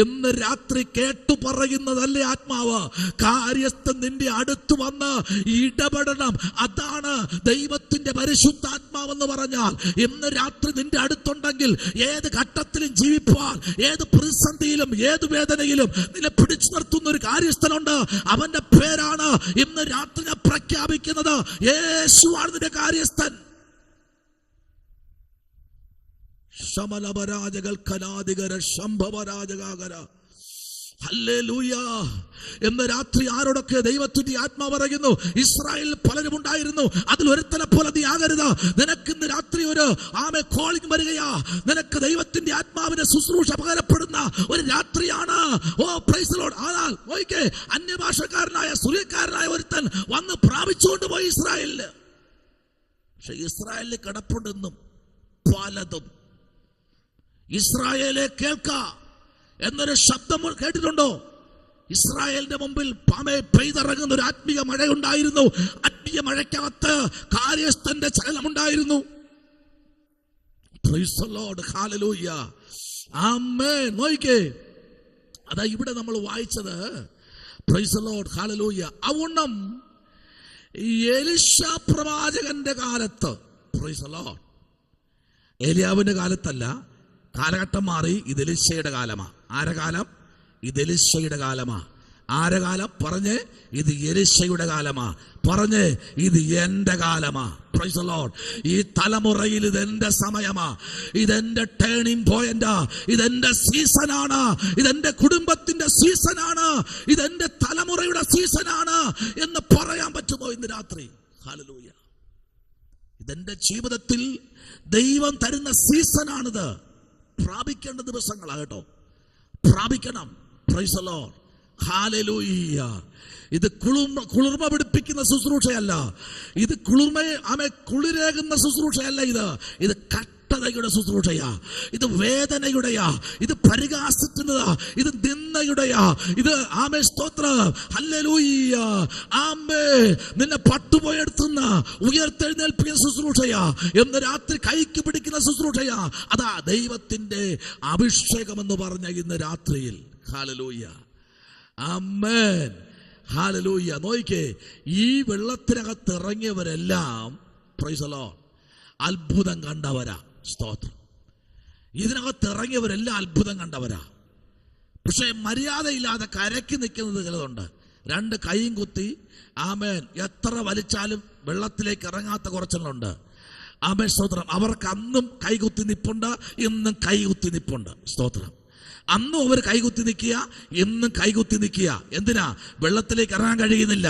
ഇന്ന് രാത്രി കേട്ടു പറയുന്നതല്ലേ ആത്മാവ്, കാര്യസ്ഥൻ നിന്റെ അടുത്ത് വന്ന് ഇടപെടണം. അതാണ് ദൈവത്തിന്റെ പരിശുദ്ധാത്മാവെന്ന് പറഞ്ഞാൽ. ഇന്ന് രാത്രി നിന്റെ അടുത്തുണ്ടെങ്കിൽ ഏത് ഘട്ടത്തിലും ജീവിപ്പാൻ, ഏത് പ്രതിസന്ധിയിലും ഏത് വേദനയിലും നിന്നെ പിടിച്ചു നിർത്തുന്ന ഒരു കാര്യസ്ഥനുണ്ട്. അവന്റെ പേരാണ് ഇന്ന് രാത്രി ഞാൻ പ്രഖ്യാപിക്കുന്നത്. യേശുവാണ് നിന്റെ കാര്യസ്ഥൻ. ശമലപരാജകൾ കലാദികര ശംഭവരാജകാകര. ഹല്ലേലൂയ. എന്ന് രാത്രി ആരോടൊക്കെ ദൈവത്തിന്റെ ആത്മാവ് പറയുന്നു, ഇസ്രായേലിൽ പലരും ഉണ്ടായിരുന്നു, അതിൽ ഒരുത്തനെ പോലെ നീ ആകരുത്. നിനക്ക് ഇന്ന് രാത്രി ഒരു കോളിംഗ് വരികയാ. നിനക്ക് ദൈവത്തിന്റെ ആത്മാവിന്റെ ശുശ്രൂഷ പകരപ്പെടുന്ന ഒരു രാത്രിയാണ്. ഓ പ്രൈസ് ദി ലോർഡ്. ஆனால் നോക്കിക്കേ, അന്യഭാഷക്കാരനായ സുറിയക്കാരനായ ഒരുത്തൻ വന്ന് പ്രാപിച്ചുകൊണ്ട് പോയി ഇസ്രായേലില്. പക്ഷെ ഇസ്രായേലിൽ കിടപ്പുണ്ടെന്നും പലതും. ഇസ്രായേലെ കേൾക്ക എന്നൊരു ശബ്ദം കേട്ടിട്ടുണ്ടോ? ഇസ്രായേലിന്റെ മുമ്പിൽ പെയ്തിറങ്ങുന്ന ഒരു ആത്മീയ മഴയുണ്ടായിരുന്നു. ആത്മീയ മഴയ്ക്കകത്ത് കാര്യസ്ഥന്റെ ചലനമുണ്ടായിരുന്നു. Praise the lord. Hallelujah. Amen. നോക്കിക്കേ, അതാ ഇവിടെ നമ്മൾ വായിച്ചത്. Praise the lord. ഹല്ലേലൂയ. അവണ്ണം എലീശ പ്രവാചകന്റെ കാലത്ത്, പ്രൈസ് ദി ലോർഡ്, ഏലിയാവിന്റെ കാലത്തല്ല, കാലഘട്ടം മാറി. ഇത് എലീശയുടെ കാലമാ. ആരെ കാലം? ഇത് എലീശയുടെ കാലമാ. ആരെ കാലം? പറഞ്ഞ് ഇത് എലീശയുടെ കാലമാ. പറഞ്ഞ് ഇത് എന്റെ കാലമാ. Price the Lord. ഈ തലമുറയിൽ ഇതെന്റെ സമയമാ, ഇതെന്റെ ടേണിംഗ് പോയിന്റാ, ഇതെന്റെ സീസണാണ്, ഇതെന്റെ കുടുംബത്തിന്റെ സീസണാണ്, ഇതെന്റെ തലമുറയുടെ സീസണാണ് എന്ന് പറയാൻ പറ്റുമോ ഇന്ന് രാത്രി? ഹല്ലേലൂയ. ഇതെന്റെ ജീവിതത്തിൽ ദൈവം തരുന്ന സീസണാണിത്. പ്രാപിക്കേണ്ട ദിവസങ്ങളാ കേട്ടോ. പ്രാപിക്കണം. Praise the lord. ഹല്ലേലൂയ. ഇത് കുളിർമ പിടിപ്പിക്കുന്ന ശുശ്രൂഷയല്ല, ഇത് കുളിരേകുന്ന ശുശ്രൂഷയല്ല. ഇത് കഷ്ടതയുടെ ശുശ്രൂഷയാ, ഇത് വേദനയുടെയാ, ഇത് പരിഹാസത്തിൻ്റെതാ, ഇത് നിന്ദയുടെയാ, ഇത് ആമേ സ്തോത്രം. ഹല്ലേലൂയ. ആമേ. നിന്നെ പട്ടുപോയെടുത്തുന്ന ഉയർത്തെഴുന്നേൽപ്പിക്കുന്ന ശുശ്രൂഷയാ, എന്ന് രാത്രി കൈക്ക് പിടിക്കുന്ന ശുശ്രൂഷയാ. അതാ ദൈവത്തിന്റെ അഭിഷേകം എന്ന് പറഞ്ഞ ഇന്ന് രാത്രിയിൽ. ഹല്ലേലൂയ. ആമേൻ. ഹല്ലേലൂയ. നോക്കിക്കേ, ഈ വെള്ളത്തിനകത്ത് ഇറങ്ങിയവരെല്ലാം പ്രൈസ് ദി ലോർഡ് അത്ഭുതം കണ്ടവരാ. സ്തോത്രം. ഇതിനകത്ത് ഇറങ്ങിയവരെല്ലാം അത്ഭുതം കണ്ടവരാ. പക്ഷെ മര്യാദയില്ലാതെ കരയ്ക്ക് നിൽക്കുന്നത് ചിലതുണ്ട്. 2 കൈയും കുത്തി ആമേൻ എത്ര വലിച്ചാലും വെള്ളത്തിലേക്ക് ഇറങ്ങാത്ത കുറച്ചുണ്ട്. ആമേൻ സ്തോത്രം. അവർക്ക് അന്നും കൈകുത്തി നിപ്പുണ്ട്, ഇന്നും കൈകുത്തി നിപ്പുണ്ട്. സ്തോത്രം. അന്നും അവർ കൈകുത്തി നിൽക്കുക, ഇന്നും കൈകുത്തി നിൽക്കുക. എന്തിനാ? വെള്ളത്തിലേക്ക് ഇറങ്ങാൻ കഴിയുന്നില്ല.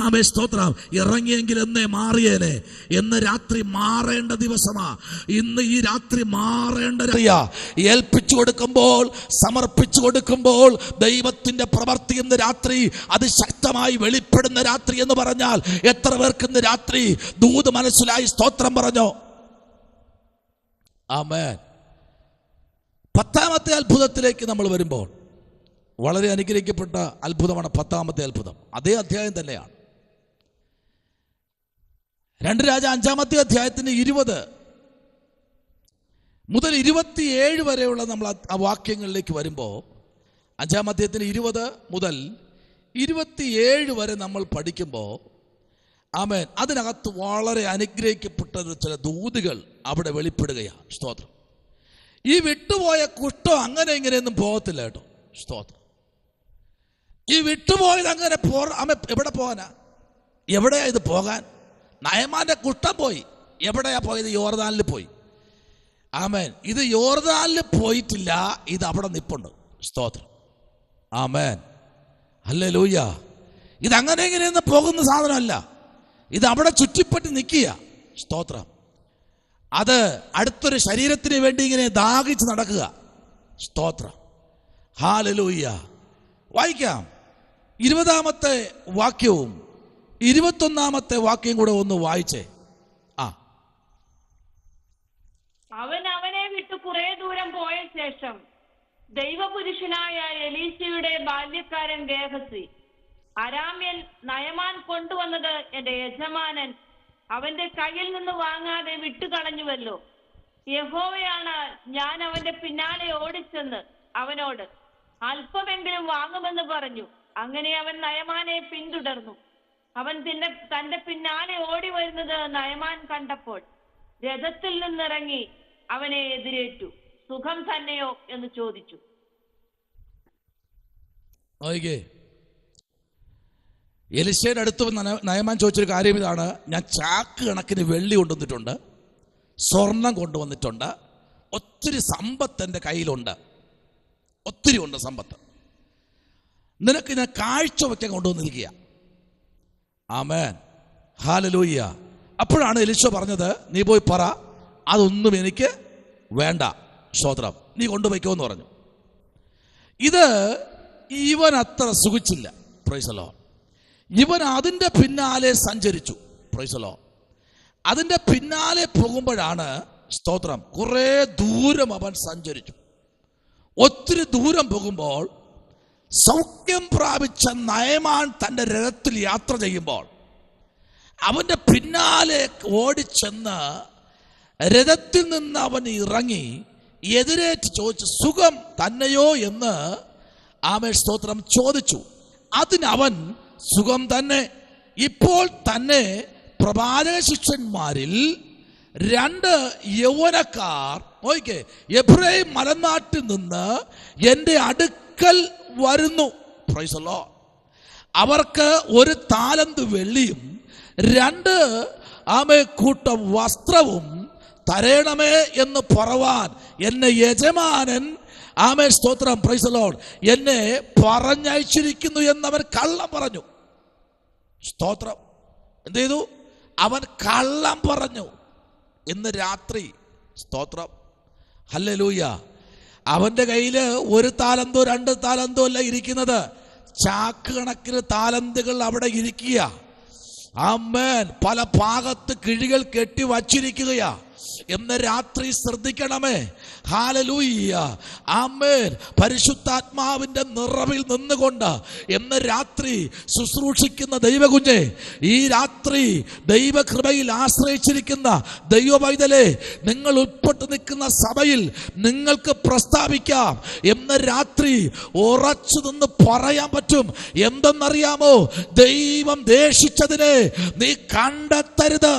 ആമേ സ്തോത്രം. ഇറങ്ങിയെങ്കിൽ എന്നേ മാറിയേനെ. എന്ന് രാത്രി മാറേണ്ട ദിവസമാ. ഇന്ന് ഈ രാത്രി മാറേണ്ട ഏൽപ്പിച്ചു കൊടുക്കുമ്പോൾ, സമർപ്പിച്ചു കൊടുക്കുമ്പോൾ ദൈവത്തിന്റെ പ്രവൃത്തി ഇന്ന് രാത്രി അതിശക്തമായി വെളിപ്പെടുന്ന രാത്രി എന്ന് പറഞ്ഞാൽ എത്ര പേർക്ക് ഇന്ന് രാത്രി ദൂത് മനസ്സിലായി? സ്തോത്രം പറഞ്ഞോ. ആമേൻ. 10ാമത്തെ അത്ഭുതത്തിലേക്ക് നമ്മൾ വരുമ്പോൾ വളരെ അനുഗ്രഹിക്കപ്പെട്ട അത്ഭുതമാണ് 10ാമത്തെ അത്ഭുതം. അതേ അധ്യായം തന്നെയാണ്. 2 രാജ 5ാമത്തെ അധ്യായത്തിന് 20 മുതൽ 27 വരെയുള്ള നമ്മൾ ആ വാക്യങ്ങളിലേക്ക് വരുമ്പോൾ 5ാം അധ്യായത്തിന് 20 മുതൽ 27 വരെ നമ്മൾ പഠിക്കുമ്പോൾ ആമേൻ, അതിനകത്ത് വളരെ അനുഗ്രഹിക്കപ്പെട്ട ചില ദൂതുകൾ അവിടെ വെളിപ്പെടുകയാണ്. സ്തോത്രം. ഈ വിട്ടുപോയ കുഷ്ഠം അങ്ങനെ ഇങ്ങനെയൊന്നും പോകത്തില്ല കേട്ടോ. സ്തോത്രം. ഈ വിട്ടുപോയത് അങ്ങനെ എവിടെ പോകാനാ? എവിടെയാ ഇത് പോകാൻ? നയമാന്റെ കുഷ്ഠം പോയി. എവിടെയാ പോയത്? യോർദാനിൽ പോയി. ആമേൻ. ഇത് യോർദാനിൽ പോയിട്ടില്ല, ഇത് അവിടെ നിപ്പുണ്ട്. സ്തോത്രം. ആമേൻ. ഹല്ലേലൂയ. ഇതങ്ങനെ ഇങ്ങനെയൊന്നും പോകുന്ന സാധനമല്ല, ഇത് അവിടെ ചുറ്റിപ്പറ്റി നിൽക്കുക. സ്തോത്രം. അത് അടുത്തൊരു ശരീരത്തിന് വേണ്ടി ഇങ്ങനെ ദാഹിച്ച് നടക്കുക. സ്തോത്രം. ഹല്ലേലൂയ. വായിക്കാം 20-ാമത്തെ വാക്യവും 21-ാമത്തെ വാക്യം കൂടെ ഒന്ന് വായിച്ചേ. അവൻ അവനെ വിട്ട് കുറെ ദൂരം പോയ ശേഷം ദൈവപുരുഷനായ എലീശയുടെ ബാല്യക്കാരൻ ഗേഹസി, അരാമ്യൻ നയമാൻ കൊണ്ടുവന്നത് എന്റെ യജമാനൻ അവന്റെ കയ്യിൽ നിന്ന് വാങ്ങാതെ വിട്ടുകളഞ്ഞുവല്ലോ. യഹോവയാണ് ഞാൻ അവന്റെ പിന്നാലെ ഓടിച്ചെന്ന് അവനോട് അല്പമെങ്കിലും വാങ്ങുമെന്ന് പറഞ്ഞു. അങ്ങനെ അവൻ നയമാനെ പിന്തുടർന്നു. അവൻ തന്റെ പിന്നാലെ ഓടി വരുന്നത് നയമാൻ കണ്ടപ്പോൾ രഥത്തിൽ നിന്നിറങ്ങി അവനെ എതിരേറ്റു. സുഖം തന്നെയോ എന്ന് ചോദിച്ചു. എലിശയുടെ അടുത്ത് നയമാൻ ചോദിച്ചൊരു കാര്യം ഇതാണ്: ഞാൻ ചാക്ക് കണക്കിന് വെള്ളി കൊണ്ടുവന്നിട്ടുണ്ട്, സ്വർണം കൊണ്ടുവന്നിട്ടുണ്ട്, ഒത്തിരി സമ്പത്ത് എൻ്റെ കയ്യിലുണ്ട്, ഒത്തിരി ഉണ്ട് സമ്പത്ത്. നിനക്ക് ഞാൻ കാഴ്ച വയ്ക്കാൻ കൊണ്ടുവന്നിരിക്കുക. ആമേൻ. ഹല്ലേലൂയ. അപ്പോഴാണ് എലീശ പറഞ്ഞത്, നീ പോയി പറ, അതൊന്നും എനിക്ക് വേണ്ട. സ്തോത്രം. നീ കൊണ്ടുപോയിക്കോന്ന് പറഞ്ഞു. ഇത് ഇവൻ അത്ര സുഖിച്ചില്ല. Price the Lord. ഇവൻ അതിൻ്റെ പിന്നാലെ സഞ്ചരിച്ചു. Price the Lord. അതിൻ്റെ പിന്നാലെ പോകുമ്പോഴാണ്, സ്തോത്രം, കുറേ ദൂരം അവൻ സഞ്ചരിച്ചു. ഒത്തിരി ദൂരം പോകുമ്പോൾ സൗഖ്യം പ്രാപിച്ച നയമാൻ തൻ്റെ രഥത്തിൽ യാത്ര ചെയ്യുമ്പോൾ അവൻ്റെ പിന്നാലെ ഓടിച്ചെന്ന് രഥത്തിൽ നിന്ന് അവൻ ഇറങ്ങി എതിരേറ്റ് ചോദിച്ചു, സുഖം തന്നെയോ എന്ന് ആമേൻ സ്തോത്രം ചോദിച്ചു. അതിനവൻ, സുഖം തന്നെ. ഇപ്പോൾ തന്നെ പ്രവാചക ശിഷ്യന്മാരിൽ 2 യൗവനക്കാർ എബ്രഹാം മലനാട്ടിൽ നിന്ന് എൻ്റെ അടുക്കൽ വരുന്നു. Price the Lord. അവർക്ക് 1 താലന്ത് വെള്ളിയും 2 കൂട്ടം വസ്ത്രവും തരേണമേ എന്ന് പറവാൻ എന്നെ യജമാനൻ, ആമേൻ സ്തോത്രം, പ്രൈസ് ദി ലോർഡ്, എന്നെ പറഞ്ഞയച്ചിരിക്കുന്നു എന്നവൻ കള്ളം പറഞ്ഞു. സ്തോത്രം. എന്ത് ചെയ്തു? അവൻ കള്ളം പറഞ്ഞു. ഇന്ന് രാത്രി, സ്തോത്രം, ഹല്ലേലൂയ, അവന്റെ കയ്യിൽ 1 താലന്തോ 2 താലന്തോ അല്ല ഇരിക്കുന്നത്, ചാക്ക് കണക്കിന് താലന്തുകൾ അവിടെ ഇരിക്കുക. ആമേൻ. പല ഭാഗത്ത് കിഴികൾ കെട്ടി വച്ചിരിക്കുകയാ. എന്ന് രാത്രി ശ്രദ്ധിക്കണമേ. ഹല്ലേലൂയ. ആമേൻ. പരിശുദ്ധാത്മാവിന്റെ നിറവിൽ നിന്നുകൊണ്ട് എന്ന് രാത്രി ശുശ്രൂഷിക്കുന്ന ദൈവകുഞ്ഞെ, ഈ രാത്രി ദൈവകൃപയിൽ ആശ്രയിച്ചിരിക്കുന്ന ദൈവപൈതലേ, നിങ്ങൾ ഉൾപ്പെട്ട് നിൽക്കുന്ന സഭയിൽ നിങ്ങൾക്ക് പ്രസ്താവിക്കാം. എന്ന് രാത്രി ഉറച്ചു നിന്ന് പറയാൻ പറ്റും. എന്തെന്നറിയാമോ? ദൈവം ദേശിച്ചതിനെ നീ കണ്ടെത്തരുത്.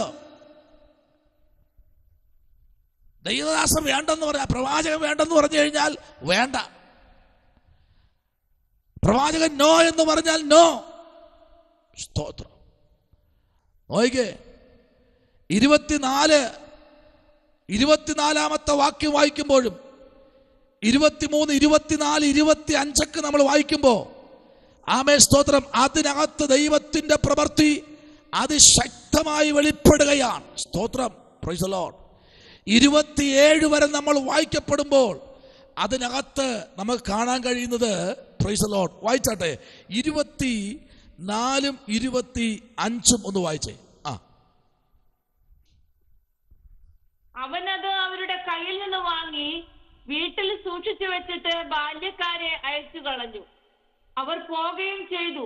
ദൈവദാസം വേണ്ടെന്ന് പറയാം, പ്രവാചകൻ വേണ്ടെന്ന് പറഞ്ഞു കഴിഞ്ഞാൽ വേണ്ട. പ്രവാചകൻ നോ എന്ന് പറഞ്ഞാൽ നോ. സ്തോത്രം. നോക്കിക്കേ, 24-ാമത്തെ വാക്യം വായിക്കുമ്പോഴും 23, 24, 25 നമ്മൾ വായിക്കുമ്പോൾ, ആമേൻ സ്തോത്രം, അതിനകത്ത് ദൈവത്തിന്റെ പ്രവൃത്തി അതിശക്തമായി വെളിപ്പെടുകയാണ്. സ്തോത്രം. Praise the Lord. 27 വരെ നമ്മൾ വായിക്കപ്പെടുമ്പോൾ അതിനകത്ത് നമുക്ക് കാണാൻ കഴിയുന്നത്, പ്രൈസ് ദി ലോർഡ്, വായിച്ചാട്ടെ, 24-ഉം 25-ഉം ഒന്ന് വായിച്ചേ. അവനത് അവരുടെ കയ്യിൽ നിന്ന് വാങ്ങി വീട്ടിൽ സൂക്ഷിച്ചു വെച്ചിട്ട് ബാല്യക്കാരെ അയച്ചു കളഞ്ഞു. അവർ പോകുകയും ചെയ്തു.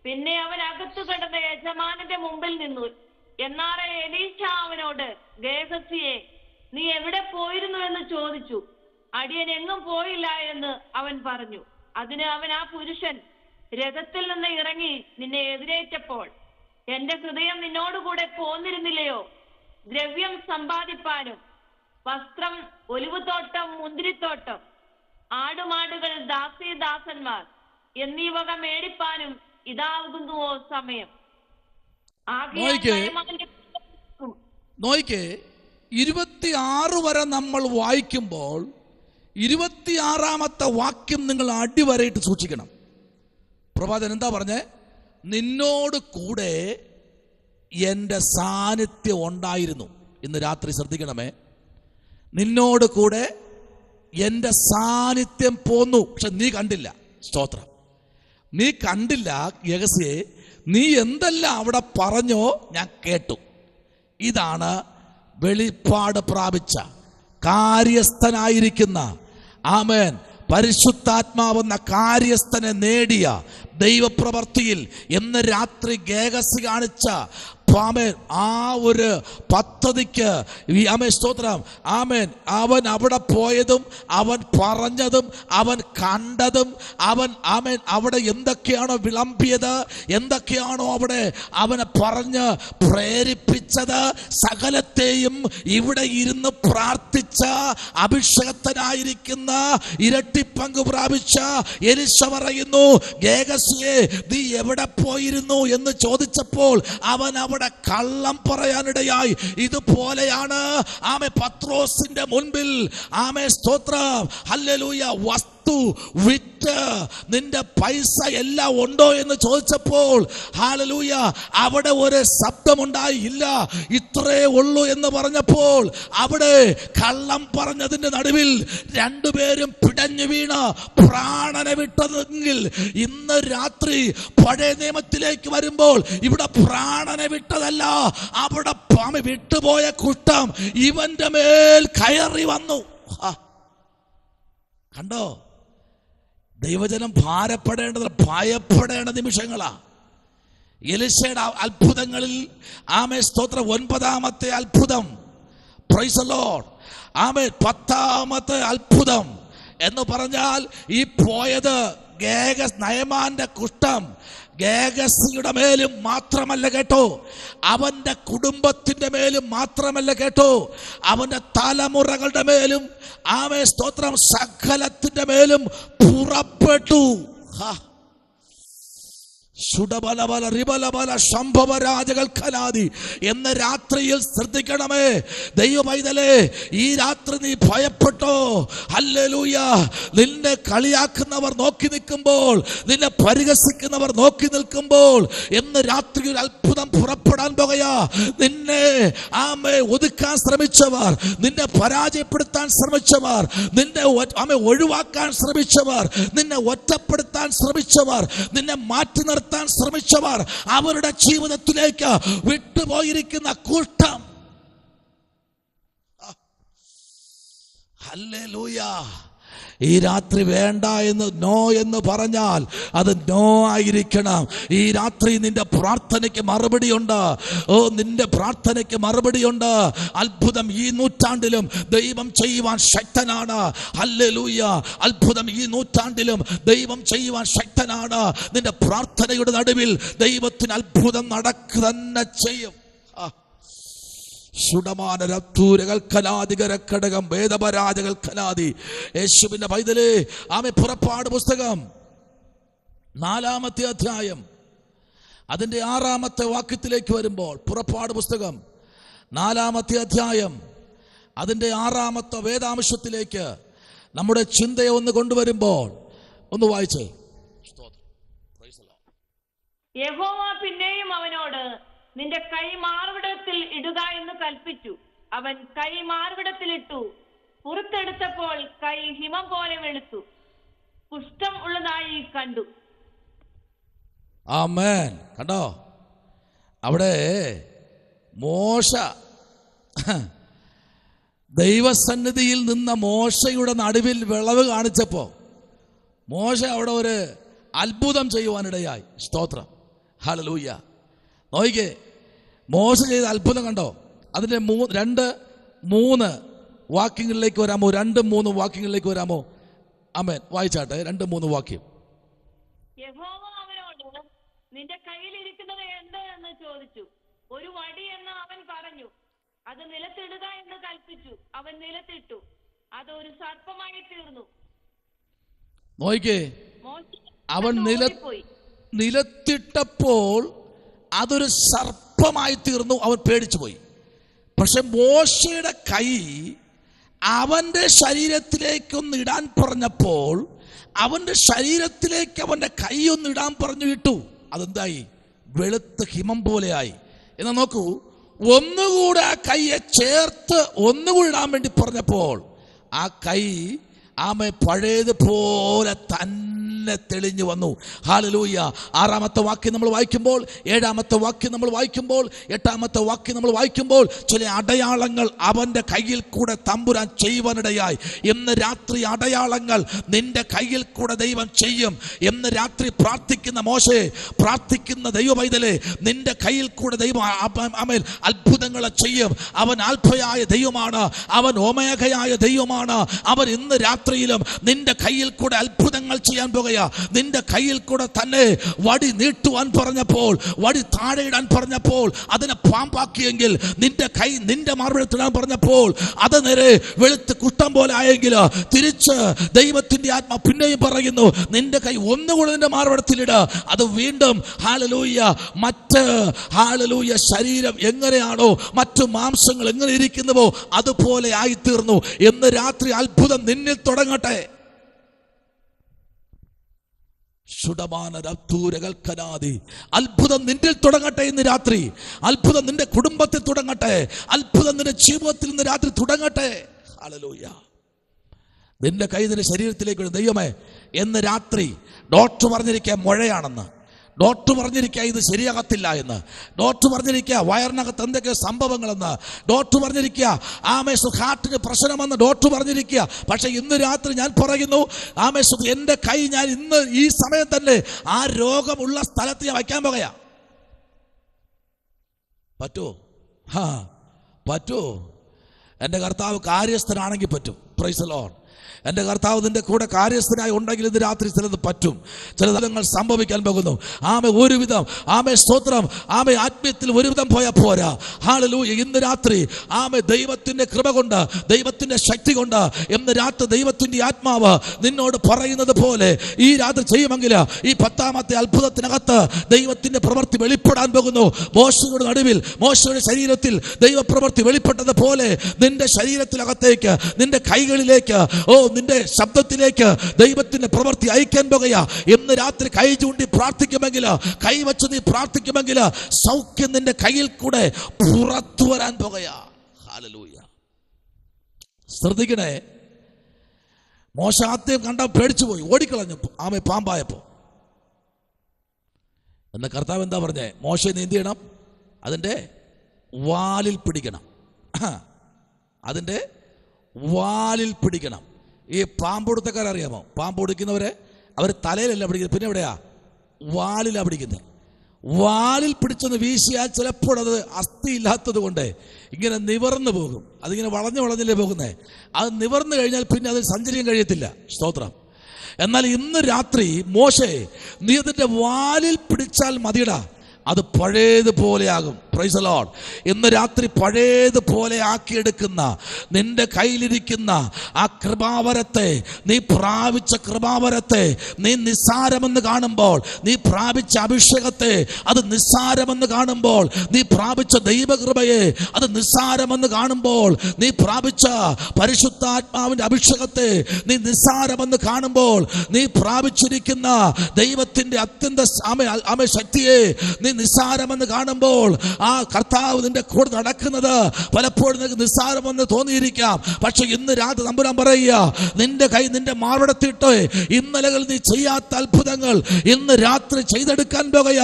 പിന്നെ അവൻ അകത്തു കിടന്ന യജമാനന്റെ മുമ്പിൽ നിന്നു. എന്നാറെ എലീശ അവനോട്, ഗേഹസിയെ, നീ എവിടെ പോയിരുന്നു എന്ന് ചോദിച്ചു. അടിയൻ എങ്ങും പോയില്ല എന്ന് അവൻ പറഞ്ഞു. അതിന് അവൻ, ആ പുരുഷൻ രഥത്തിൽ നിന്ന് ഇറങ്ങി നിന്നെ എതിരേറ്റപ്പോൾ എന്റെ ഹൃദയം നിന്നോടുകൂടെ പോന്നിരുന്നില്ലയോ? ദ്രവ്യം സമ്പാദിപ്പാനും വസ്ത്രം, ഒലിവുതോട്ടം, മുന്തിരിത്തോട്ടം, ആടുമാടുകൾ, ദാസീദാസന്മാർ എന്നീ വക മേടിപ്പാനും ഇതാകുന്നുവോ സമയം? നോയിക്കേ, 26 വരെ നമ്മൾ വായിക്കുമ്പോൾ 26-ാമത്തെ വാക്യം നിങ്ങൾ അടിവരയിട്ട് സൂക്ഷിക്കണം. പ്രവാചകൻ എന്താ പറഞ്ഞേ? നിന്നോട് കൂടെ എൻ്റെ സാന്നിധ്യം ഉണ്ടായിരുന്നു. ഇന്ന് രാത്രി ശ്രദ്ധിക്കണമേ, നിന്നോട് കൂടെ എൻ്റെ സാന്നിധ്യം പോന്നു, പക്ഷെ നീ കണ്ടില്ല. സ്തോത്രം. നീ കണ്ടില്ല യഹസ്യേ, നീ എന്തെല്ലാം അവിടെ പറഞ്ഞോ ഞാൻ കേട്ടു. ഇതാണ് വെളിപ്പാട് പ്രാപിച്ച കാര്യസ്ഥനായിരിക്കുന്ന, ആമേൻ, പരിശുദ്ധാത്മാവെന്ന കാര്യസ്ഥനെ നേടിയ ദൈവപ്രവർത്തിയിൽ എന്ന് രാത്രി ഗേഹസ് കാണിച്ച ആമേൻ ആ ഒരു പദ്ധതിക്ക് ആമേൻ സ്തോത്രം. ആമേൻ, അവൻ അവിടെ പോയതും അവൻ പറഞ്ഞതും അവൻ കണ്ടതും അവൻ ആമേൻ അവിടെ എന്തൊക്കെയാണോ വിളമ്പിയത്, എന്തൊക്കെയാണോ അവിടെ അവനെ പറഞ്ഞ് പ്രേരിപ്പിച്ചത്, സകലത്തെയും ഇവിടെ ഇരുന്ന് പ്രാർത്ഥിച്ച അഭിഷേകത്തിനായിരിക്കുന്ന ഇരട്ടിപ്പങ്ക് പ്രാപിച്ച എലീശ പറയുന്നു, ഗേഹസിയെ നീ എവിടെ പോയിരുന്നു എന്ന് ചോദിച്ചപ്പോൾ അവൻ അവിടെ കള്ളം പറയാനിടയായി. ഇതുപോലെയാണ് ആമേ പത്രോസിന്റെ മുൻപിൽ ആമേ സ്തോത്രം ഹല്ലേലൂയ വിറ്റ് നിന്റെ പൈസ എല്ലാം ഉണ്ടോ എന്ന് ചോദിച്ചപ്പോൾ ഹല്ലേലൂയ അവിടെ ഒരു ശബ്ദമുണ്ടായി. ഇല്ല, ഇത്രേ ഉള്ളൂ എന്ന് പറഞ്ഞപ്പോൾ അവിടെ കള്ളം പറഞ്ഞതിന്റെ നടുവിൽ രണ്ടുപേരും പിടഞ്ഞു വീണ് പ്രാണനെ വിട്ടതെങ്കിൽ ഇന്ന് രാത്രി പഴയ നിയമത്തിലേക്ക് വരുമ്പോൾ ഇവിടെ പ്രാണനെ വിട്ടതല്ല, അവിടെ വിട്ടുപോയ കുഷ്ഠം ഇവന്റെ മേൽ കയറി വന്നു. കണ്ടോ? ദൈവജനം ഭാരപ്പെടേണ്ടത് ഭയപ്പെടേണ്ട നിമിഷങ്ങളാ. എലീശയുടെ അത്ഭുതങ്ങളിൽ ആമേ സ്തോത്രം 9-ാമത്തെ അത്ഭുതം, പ്രൈസ് ദി ലോർഡ്, ആമേ 10-ാമത്തെ അത്ഭുതം എന്ന് പറഞ്ഞാൽ ഈ പോയത് നയമാന്റെ കുഷ്ഠം ഗേഹസിയുടെ മേലും മാത്രമല്ല കേട്ടോ, അവന്റെ കുടുംബത്തിന്റെ മേലും മാത്രമല്ല കേട്ടോ, അവന്റെ തലമുറകളുടെ മേലും ആമേ സ്തോത്രം സകലത്തിന്റെ മേലും പുറപ്പെട്ടു. എന്ന രാത്രിയിൽ ശ്രദ്ധിക്കണമേ ദൈവ പൈതലേ, ഈ രാത്രി നീ ഭയപ്പെട്ടോ? ഹല്ലേലൂയ. നിന്നെ കളിയാക്കുന്നവർ നോക്കി നിൽക്കുമ്പോൾ, നിന്നെ പരിഹസിക്കുന്നവർ നോക്കി നിൽക്കുമ്പോൾ എന്ന് രാത്രി ഒരു അത്ഭുതം പുറപ്പെടാൻ പോകുകയാ. നിന്നെ ആമേ ഒതുക്കാൻ ശ്രമിച്ചവർ, നിന്നെ പരാജയപ്പെടുത്താൻ ശ്രമിച്ചവർ, നിന്നെ ആമേ ഒഴിവാക്കാൻ ശ്രമിച്ചവർ, നിന്നെ ഒറ്റപ്പെടുത്താൻ ശ്രമിച്ചവർ, നിന്നെ മാറ്റി നിർത്താൻ ശ്രമിച്ചവർ, അവരുടെ ജീവിതത്തിലേക്ക് വിട്ടുപോയിരിക്കുന്ന കുഷ്ഠം, ഹല്ലേലൂയ, ഈ രാത്രി വേണ്ട എന്ന് നോ എന്ന് പറഞ്ഞാൽ അത് നോ ആയിരിക്കണം. ഈ രാത്രി നിന്റെ പ്രാർത്ഥനയ്ക്ക് മറുപടിയുണ്ട്. നിന്റെ പ്രാർത്ഥനയ്ക്ക് മറുപടിയുണ്ട്. അത്ഭുതം ഈ നൂറ്റാണ്ടിലും ദൈവം ചെയ്യുവാൻ ശക്തനാണ്. ഹല്ലേലൂയ. അത്ഭുതം ഈ നൂറ്റാണ്ടിലും ദൈവം ചെയ്യുവാൻ ശക്തനാണ്. നിന്റെ പ്രാർത്ഥനയുടെ നടുവിൽ ദൈവത്തിന് അത്ഭുതം നടക്കുക തന്നെ ചെയ്യും. യേശുവിന്റെ പൈതലേ, ആമേ, പുറപ്പാട് പുസ്തകം 4-ാമത്തെ അധ്യായം അതിന്റെ 6-ാമത്തെ വാക്യത്തിലേക്ക് വരുമ്പോൾ, പുറപ്പാട് പുസ്തകം 4-ാമത്തെ അധ്യായം അതിന്റെ 6-ാമത്തെ വേദാംശത്തിലേക്ക് നമ്മുടെ ചിന്തയെ ഒന്ന് കൊണ്ടുവരുമ്പോൾ ഒന്ന് വായിച്ചേ. യഹോവ പിന്നെയും അവനോട് നിന്റെ കൈ മാർവിടത്തിൽ ഇടുക എന്ന് കൽപ്പിച്ചു. അവൻ കൈ മാർവിടത്തിലിട്ടു. പുറത്തെടുത്തപ്പോൾ കൈ ഹിമം പോലെ വെളുത്തു, കുഷ്ഠം ഉള്ളതായി കണ്ടു. ആമേൻ. കണ്ടോ? അവിടെ മോശ ദൈവസന്നിധിയിൽ നിന്ന മോശയുടെ നടുവിൽ വിളവ് കാണിച്ചപ്പോ മോശ അവിടെ ഒരു അത്ഭുതം ചെയ്യുവാനിടയായി. സ്തോത്രം, ഹല്ലേലൂയ. നോക്കിക്കേ, മോശ ചെയ്ത അത്ഭുതം കണ്ടോ? അതിന്റെ 2-3 വാക്യങ്ങളിലേക്ക് വരാമോ? 2-3 വാക്യങ്ങളിലേക്ക് വരാമോ? ആമേൻ. വായിച്ചാട്ടെ 2-3 വാക്യം. യഹോവ അവനോട് നിന്റെ കയ്യിലിരിക്കുന്നത് എന്ത് എന്ന് ചോദിച്ചു. ഒരു വടി എന്ന് അവൻ പറഞ്ഞു. അത് നിലത്തിടുക എന്ന് കൽപ്പിച്ചു. അവൻ നിലത്തിട്ടു. അത് ഒരു സർപ്പമായി തീർന്നു. നോക്കിക്കേ, അവൻ നിലത്തിട്ടപ്പോൾ അതൊരു സർപ്പമായി തീർന്നു. അവൻ പേടിച്ചു പോയി. പക്ഷെ മോശയുടെ കൈ അവന്റെ ശരീരത്തിലേക്കൊന്ന് ഇടാൻ പറഞ്ഞപ്പോൾ അവന്റെ ശരീരത്തിലേക്ക് അവന്റെ കൈ ഒന്ന് ഇടാൻ പറഞ്ഞു ഇട്ടു. അതെന്തായി? വെളുത്ത ഹിമം പോലെയായി. എന്നാ നോക്കൂ, ഒന്നുകൂടെ ആ കൈയെ ചേർത്ത് ഒന്നുകൂടി ഇടാൻ വേണ്ടി പറഞ്ഞപ്പോൾ ആ കൈ പഴയതുപോലെ തന്നെ തെളിഞ്ഞു വന്നു. ഹല്ലേലൂയ. 6-ാമത്തെ വാക്യം നമ്മൾ വായിക്കുമ്പോൾ, 7-ാമത്തെ വാക്യം നമ്മൾ വായിക്കുമ്പോൾ, 8-ാമത്തെ വാക്യം നമ്മൾ വായിക്കുമ്പോൾ ചില അടയാളങ്ങൾ അവന്റെ കയ്യിൽ കൂടെ തമ്പുരാൻ ചെയ്യുവാനിടയായി. ഇന്ന് രാത്രി അടയാളങ്ങൾ നിന്റെ കയ്യിൽ കൂടെ ദൈവം ചെയ്യും. ഇന്ന് രാത്രി പ്രാർത്ഥിക്കുന്ന മോശെ, പ്രാർത്ഥിക്കുന്ന ദൈവപൈതലേ, നിന്റെ കയ്യിൽ കൂടെ ദൈവം അത്ഭുതങ്ങളെ ചെയ്യും. അവൻ ആൽഫയായ ദൈവമാണ്, അവൻ ഓമേഗയായ ദൈവമാണ്. അവൻ ഇന്ന് രാത്രിയിലും നിന്റെ കയ്യിൽ കൂടെ അത്ഭുതങ്ങൾ ചെയ്യാൻ പോകുക. നിന്റെ കയ്യിൽ കൂടെ തന്നെ വടി നീട്ടുവാൻ പറഞ്ഞപ്പോൾ, വടി താഴെ ഇടാൻ പറഞ്ഞപ്പോൾ അതിനെ പാമ്പാക്കിയെങ്കിൽ, നിന്റെ കൈ നിന്റെ മാർവിടത്തിടാൻ പറഞ്ഞപ്പോൾ അത് നേരെ വെളുത്ത് കുട്ടം പോലെ ആയെങ്കിൽ, തിരിച്ച് ദൈവത്തിന്റെ ആത്മ പിന്നെയും പറയുന്നു, നിന്റെ കൈ ഒന്നുകൂടെ നിന്റെ മാർവിടത്തിലിട. അത് വീണ്ടും ഹല്ലേലൂയ മറ്റ് ഹല്ലേലൂയ ശരീരം എങ്ങനെയാണോ, മറ്റു മാംസങ്ങൾ എങ്ങനെ ഇരിക്കുന്നുവോ അതുപോലെ ആയിത്തീർന്നു. എന്ന് രാത്രി അത്ഭുതം നിന്നിൽ തുടങ്ങട്ടെ. അത്ഭുതം നിന്നിൽ തുടങ്ങട്ടെ ഇന്ന് രാത്രി. അത്ഭുതം നിന്റെ കുടുംബത്തിൽ തുടങ്ങട്ടെ. അത്ഭുതം നിന്റെ ജീവിതത്തിൽ ഇന്ന് രാത്രി തുടങ്ങട്ടെ. ഹല്ലേലൂയ. നിന്റെ കൈ നിന്റെ ശരീരത്തിലേക്ക് ദൈവമേ, എന്ന് രാത്രി ഡോക്ടർ പറഞ്ഞിരിക്കുക മുഴയാണെന്ന്, ഡോക്ടർ പറഞ്ഞിരിക്കുക ഇത് ശരിയാകത്തില്ല എന്ന്, ഡോക്ടർ പറഞ്ഞിരിക്കുക വയറിനകത്ത് എന്തൊക്കെയോ സംഭവങ്ങളെന്ന്, ഡോക്ടർ പറഞ്ഞിരിക്കുക ഹാർട്ടിന് പ്രശ്നമെന്ന് ഡോക്ടർ പറഞ്ഞിരിക്കുക. പക്ഷെ ഇന്ന് രാത്രി ഞാൻ പറയുന്നു, എൻ്റെ കൈ ഞാൻ ഇന്ന് ഈ സമയം തന്നെ ആ രോഗമുള്ള സ്ഥലത്ത് ഞാൻ വയ്ക്കാൻ പോകുക. പറ്റുമോ? പറ്റുമോ? എൻ്റെ കർത്താവ് കാര്യസ്ഥനാണെങ്കിൽ പറ്റും. Price the Lord. എൻ്റെ കർത്താവ് നിന്റെ കൂടെ കാര്യസ്ഥനായി ഉണ്ടെങ്കിൽ ഇന്ന് രാത്രി ചിലത് പറ്റും, ചില തലങ്ങൾ സംഭവിക്കാൻ പോകുന്നു. ഒരുവിധം സ്തോത്രം, ആത്മീയത്തിൽ ഒരുവിധം പോയാൽ പോരാ. ഹല്ലേലൂയ. ഇന്ന് രാത്രി ദൈവത്തിന്റെ കൃപ കൊണ്ട്, ദൈവത്തിന്റെ ശക്തി കൊണ്ട് ഇന്ന് രാത്രി ദൈവത്തിന്റെ ആത്മാവ് നിന്നോട് പറയുന്നത് പോലെ ഈ രാത്രി ചെയ്യുമെങ്കിൽ ഈ 10-ാമത്തെ അത്ഭുതത്തിനകത്ത് ദൈവത്തിന്റെ പ്രവൃത്തി വെളിപ്പെടാൻ പോകുന്നു. മോശയുടെ നടുവിൽ, മോശയുടെ ശരീരത്തിൽ ദൈവപ്രവൃത്തി വെളിപ്പെട്ടതുപോലെ നിന്റെ ശരീരത്തിനകത്തേക്ക്, നിന്റെ കൈകളിലേക്ക്, നിന്റെ ശബ്ദത്തിലേക്ക് ദൈവത്തിന്റെ പ്രവൃത്തി അയക്കാൻ പോകുക. ഇന്ന് രാത്രി കൈ ചൂണ്ടി പ്രാർത്ഥിക്കുമെങ്കിൽ, കൈവച്ച് നീ പ്രാർത്ഥിക്കുമെങ്കിൽ സൗഖ്യം നിന്റെ കയ്യിൽ കൂടെ പുറത്തു വരാൻ പോകുക. ഹല്ലേലൂയ. ശ്രദ്ധിക്കണേ. മോശ ആദ്യം കണ്ട പേടിച്ചു പോയി, ഓടിക്കളഞ്ഞു പാമ്പായപ്പോ. എന്ന കർത്താവ് എന്താ പറഞ്ഞേ? മോശയെ നീ എന്ത് ചെയ്യണം? അതിന്റെ വാലിൽ പിടിക്കണം. അതിന്റെ വാലിൽ പിടിക്കണം. ഈ പാമ്പൊടുത്തക്കാരറിയാമോ? പാമ്പൊടിക്കുന്നവരെ അവർ തലയിലല്ല പിടിക്കുന്നത്, പിന്നെ എവിടെയാ? വാലിലാ പിടിക്കുന്നത്. വാലിൽ പിടിച്ചൊന്ന് വീശിയാൽ ചിലപ്പോൾ അത് അസ്ഥി ഇല്ലാത്തത് കൊണ്ട് ഇങ്ങനെ നിവർന്നു പോകും. അതിങ്ങനെ വളഞ്ഞല്ലേ പോകുന്നേ. അത് നിവർന്നു കഴിഞ്ഞാൽ പിന്നെ അതിൽ സഞ്ചരിക്കാൻ കഴിയത്തില്ല. സ്തോത്രം. എന്നാൽ ഇന്ന് രാത്രി മോശെ, നീ അതിന്റെ വാലിൽ പിടിച്ചാൽ മതിയടാ, അത് പഴയതുപോലെയാകും. Price the Lord. ഇന്ന് രാത്രി പഴയതുപോലെ ആക്കിയെടുക്കുന്ന നിന്റെ കയ്യിലിരിക്കുന്ന ആ കൃപാവരത്തെ, നീ പ്രാപിച്ച കൃപാവരത്തെ നീ നിസ്സാരമെന്ന് കാണുമ്പോൾ, നീ പ്രാപിച്ച അഭിഷേകത്തെ അത് നിസ്സാരമെന്ന് കാണുമ്പോൾ, നീ പ്രാപിച്ച ദൈവകൃപയെ അത് നിസ്സാരമെന്ന് കാണുമ്പോൾ, നീ പ്രാപിച്ച പരിശുദ്ധാത്മാവിന്റെ അഭിഷേകത്തെ നീ നിസ്സാരമെന്ന് കാണുമ്പോൾ, നീ പ്രാപിച്ചിരിക്കുന്ന ദൈവത്തിന്റെ അത്യന്ത ശക്തിയെ നീ നിസ്സാരമെന്ന് കാണുമ്പോൾ, ആ കർത്താവ് നിന്റെ കൂടെ നടക്കുന്നത് പലപ്പോഴും നിനക്ക് നിസ്സാരമെന്ന് തോന്നിയിരിക്കാം. പക്ഷെ ഇന്ന് രാത്രി തമ്പുരാൻ പറയുക, നിന്റെ കൈ നിന്റെ മാർവിടത്തിട്ട് ഇന്നലകൾ നീ ചെയ്യാത്ത അത്ഭുതങ്ങൾ ഇന്ന് രാത്രി ചെയ്തെടുക്കാൻ പോകുക.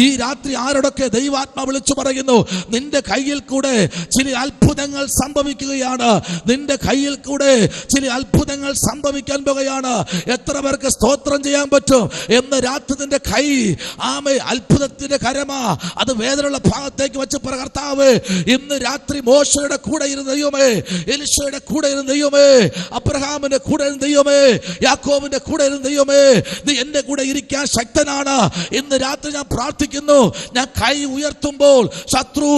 ഈ രാത്രി ആരോടൊക്കെ ദൈവാത്മാ വിളിച്ചു പറയുന്നു, നിന്റെ കയ്യിൽ കൂടെ ചില അത്ഭുതങ്ങൾ സംഭവിക്കുകയാണ്. നിന്റെ കയ്യിൽ കൂടെ ചില അത്ഭുതങ്ങൾ സംഭവിക്കാൻ പോകുകയാണ്. എത്ര പേർക്ക് സ്തോത്രം ചെയ്യാൻ പറ്റും? എന്ന് രാത്രി നിന്റെ കൈ അത്ഭുതത്തിന്റെ കരമാ, അത് വേദനയുള്ള ഭാഗത്തേക്ക് വെച്ച് പറ, കർത്താവ് ഇന്ന് രാത്രി മോശയുടെ കൂടെ ഇരുന്ന ദൈവമേ, എലിശയുടെ കൂടെ ഇരുന്ന ദൈവമേ, അബ്രഹാമിന്റെ കൂടെ ഇരുന്ന ദൈവമേ, യാക്കോബിന്റെ കൂടെ ഇരുന്ന ദൈവമേ, നീ എന്റെ കൂടെ ഇരിക്കാൻ ശക്തനാണ്. ഇന്ന് രാത്രി ഞാൻ പ്രാർത്ഥിക്കുന്നു, ഞാൻ കൈ ഉയർത്തുമ്പോൾ ശത്രു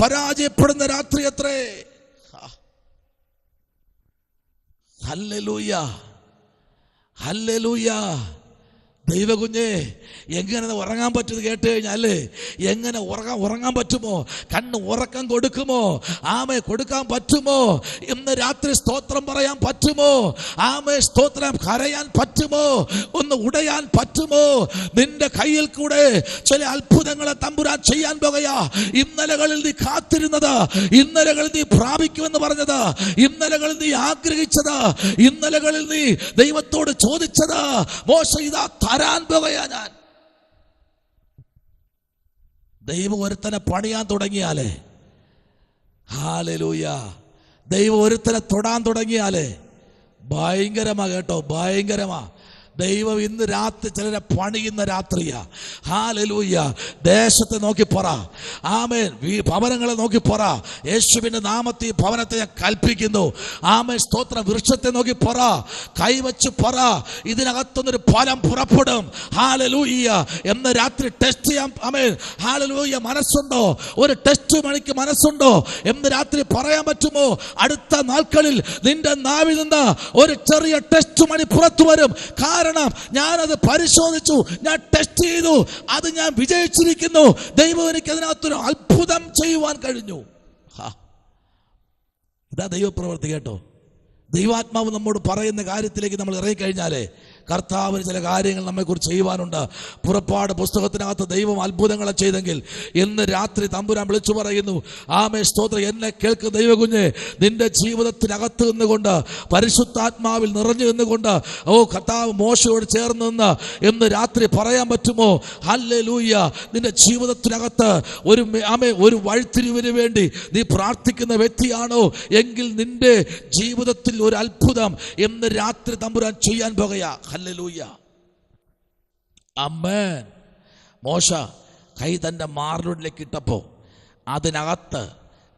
പരാജയപ്പെടുന്ന രാത്രി അത്രേ. Hallelujah, hallelujah. ദൈവകുഞ്ഞേ, എങ്ങനെ ഉറങ്ങാൻ പറ്റുന്നത് കേട്ട് കഴിഞ്ഞാല് എങ്ങനെ ഉറങ്ങാൻ പറ്റുമോ? കണ്ണ് ഉറക്കം കൊടുക്കുമോ? ആമേ കൊടുക്കാൻ പറ്റുമോ? ഇന്ന് രാത്രി സ്തോത്രം പറയാൻ പറ്റുമോ? ആമേ സ്തോത്രം കരയാൻ പറ്റുമോ? ഒന്ന് ഉടയാൻ പറ്റുമോ? നിന്റെ കയ്യിൽ കൂടെ ചില അത്ഭുതങ്ങളെ തമ്പുരാൻ ചെയ്യാൻ പോകുകയാ. ഇന്നലകളിൽ നീ കാത്തിരുന്നത്, ഇന്നലകളിൽ നീ പ്രാപിക്കുമെന്ന് പറഞ്ഞത്, ഇന്നലകളിൽ നീ ആഗ്രഹിച്ചത്, ഇന്നലകളിൽ നീ ദൈവത്തോട് ചോദിച്ചത് മോശ ഇതാ തരാൻ പോകുകയാ ഞാൻ. ദൈവം ഒരുത്തനെ പണിയാൻ തുടങ്ങിയാലേ, ഹല്ലേലൂയ, ദൈവം ഒരുത്തനെ തൊടാൻ തുടങ്ങിയാലേ ഭയങ്കരമാ കേട്ടോ, ഭയങ്കരമാ. ദൈവം ഇന്ന് രാത്രി ചിലരെ പണിയുന്ന രാത്രിയാ. ഹല്ലേലൂയ. ദേശത്തെ നോക്കി പറ, ആമേൻ. ഭവനങ്ങളെ നോക്കി പറ, യേശുവിന്റെ നാമത്തിൽ ഭവനത്തെ ഞാൻ കൽപ്പിക്കുന്നു. ആമേൻ സ്തോത്രം. വൃക്ഷത്തെ നോക്കി പറ, കൈവച്ച് പറ, ഇതിനകത്തുനിന്നൊരു ഫലം പുറപ്പെടും. ഹല്ലേലൂയ. എന്ന് രാത്രി ടെസ്റ്റ് ചെയ്യാൻ ആമേൻ ഹല്ലേലൂയ മനസ്സുണ്ടോ? ഒരു ടെസ്റ്റ് മണിക്ക് മനസ്സുണ്ടോ എന്ന് രാത്രി പറയാൻ പറ്റുമോ? അടുത്ത നാൾക്കളിൽ നിന്റെ നാവിൽ നിന്ന് ഒരു ചെറിയ ടെസ്റ്റ് മണി പുറത്തു വരും. കാരണം ഞാനത് പരിശോധിച്ചു, ഞാൻ ടെസ്റ്റ് ചെയ്തു, അത് ഞാൻ വിജയിച്ചിരിക്കുന്നു. ദൈവം എനിക്ക് അതിനകത്തൊരു അത്ഭുതം ചെയ്യുവാൻ കഴിഞ്ഞു. ഇതാ ദൈവപ്രവൃത്തി കേട്ടോ. ദൈവാത്മാവ് നമ്മോട് പറയുന്ന കാര്യത്തിലേക്ക് നമ്മൾ ഇറങ്ങിക്കഴിഞ്ഞാലേ കർത്താവിന് ചില കാര്യങ്ങൾ നമ്മെക്കുറിച്ച് ചെയ്യുവാനുണ്ട്. പുറപ്പാട് പുസ്തകത്തിനകത്ത് ദൈവം അത്ഭുതങ്ങളെ ചെയ്തെങ്കിൽ ഇന്ന് രാത്രി തമ്പുരാൻ വിളിച്ചു പറയുന്നു, ആമേ സ്തോത്രം, എന്നെ കേൾക്കുന്ന ദൈവകുഞ്ഞെ, നിന്റെ ജീവിതത്തിനകത്ത് നിന്നുകൊണ്ട് പരിശുദ്ധാത്മാവിൽ നിറഞ്ഞു നിന്നുകൊണ്ട് കർത്താവ് മോശയോട് ചേർന്ന് നിന്ന് ഇന്ന് രാത്രി പറയാൻ പറ്റുമോ? ഹല്ലേലൂയ. നിന്റെ ജീവിതത്തിനകത്ത് ഒരു വഴിത്തിരിവിന് വേണ്ടി നീ പ്രാർത്ഥിക്കുന്ന വ്യക്തിയാണോ എങ്കിൽ നിന്റെ ജീവിതത്തിൽ ഒരു അത്ഭുതം ഇന്ന് രാത്രി തമ്പുരാൻ ചെയ്യാൻ പോകുകയാ. ഹല്ലേലൂയ. ആമേൻ. മോശ കൈ തന്റെ മാറിലേക്ക് ഇട്ടപ്പോ അതിനകത്ത്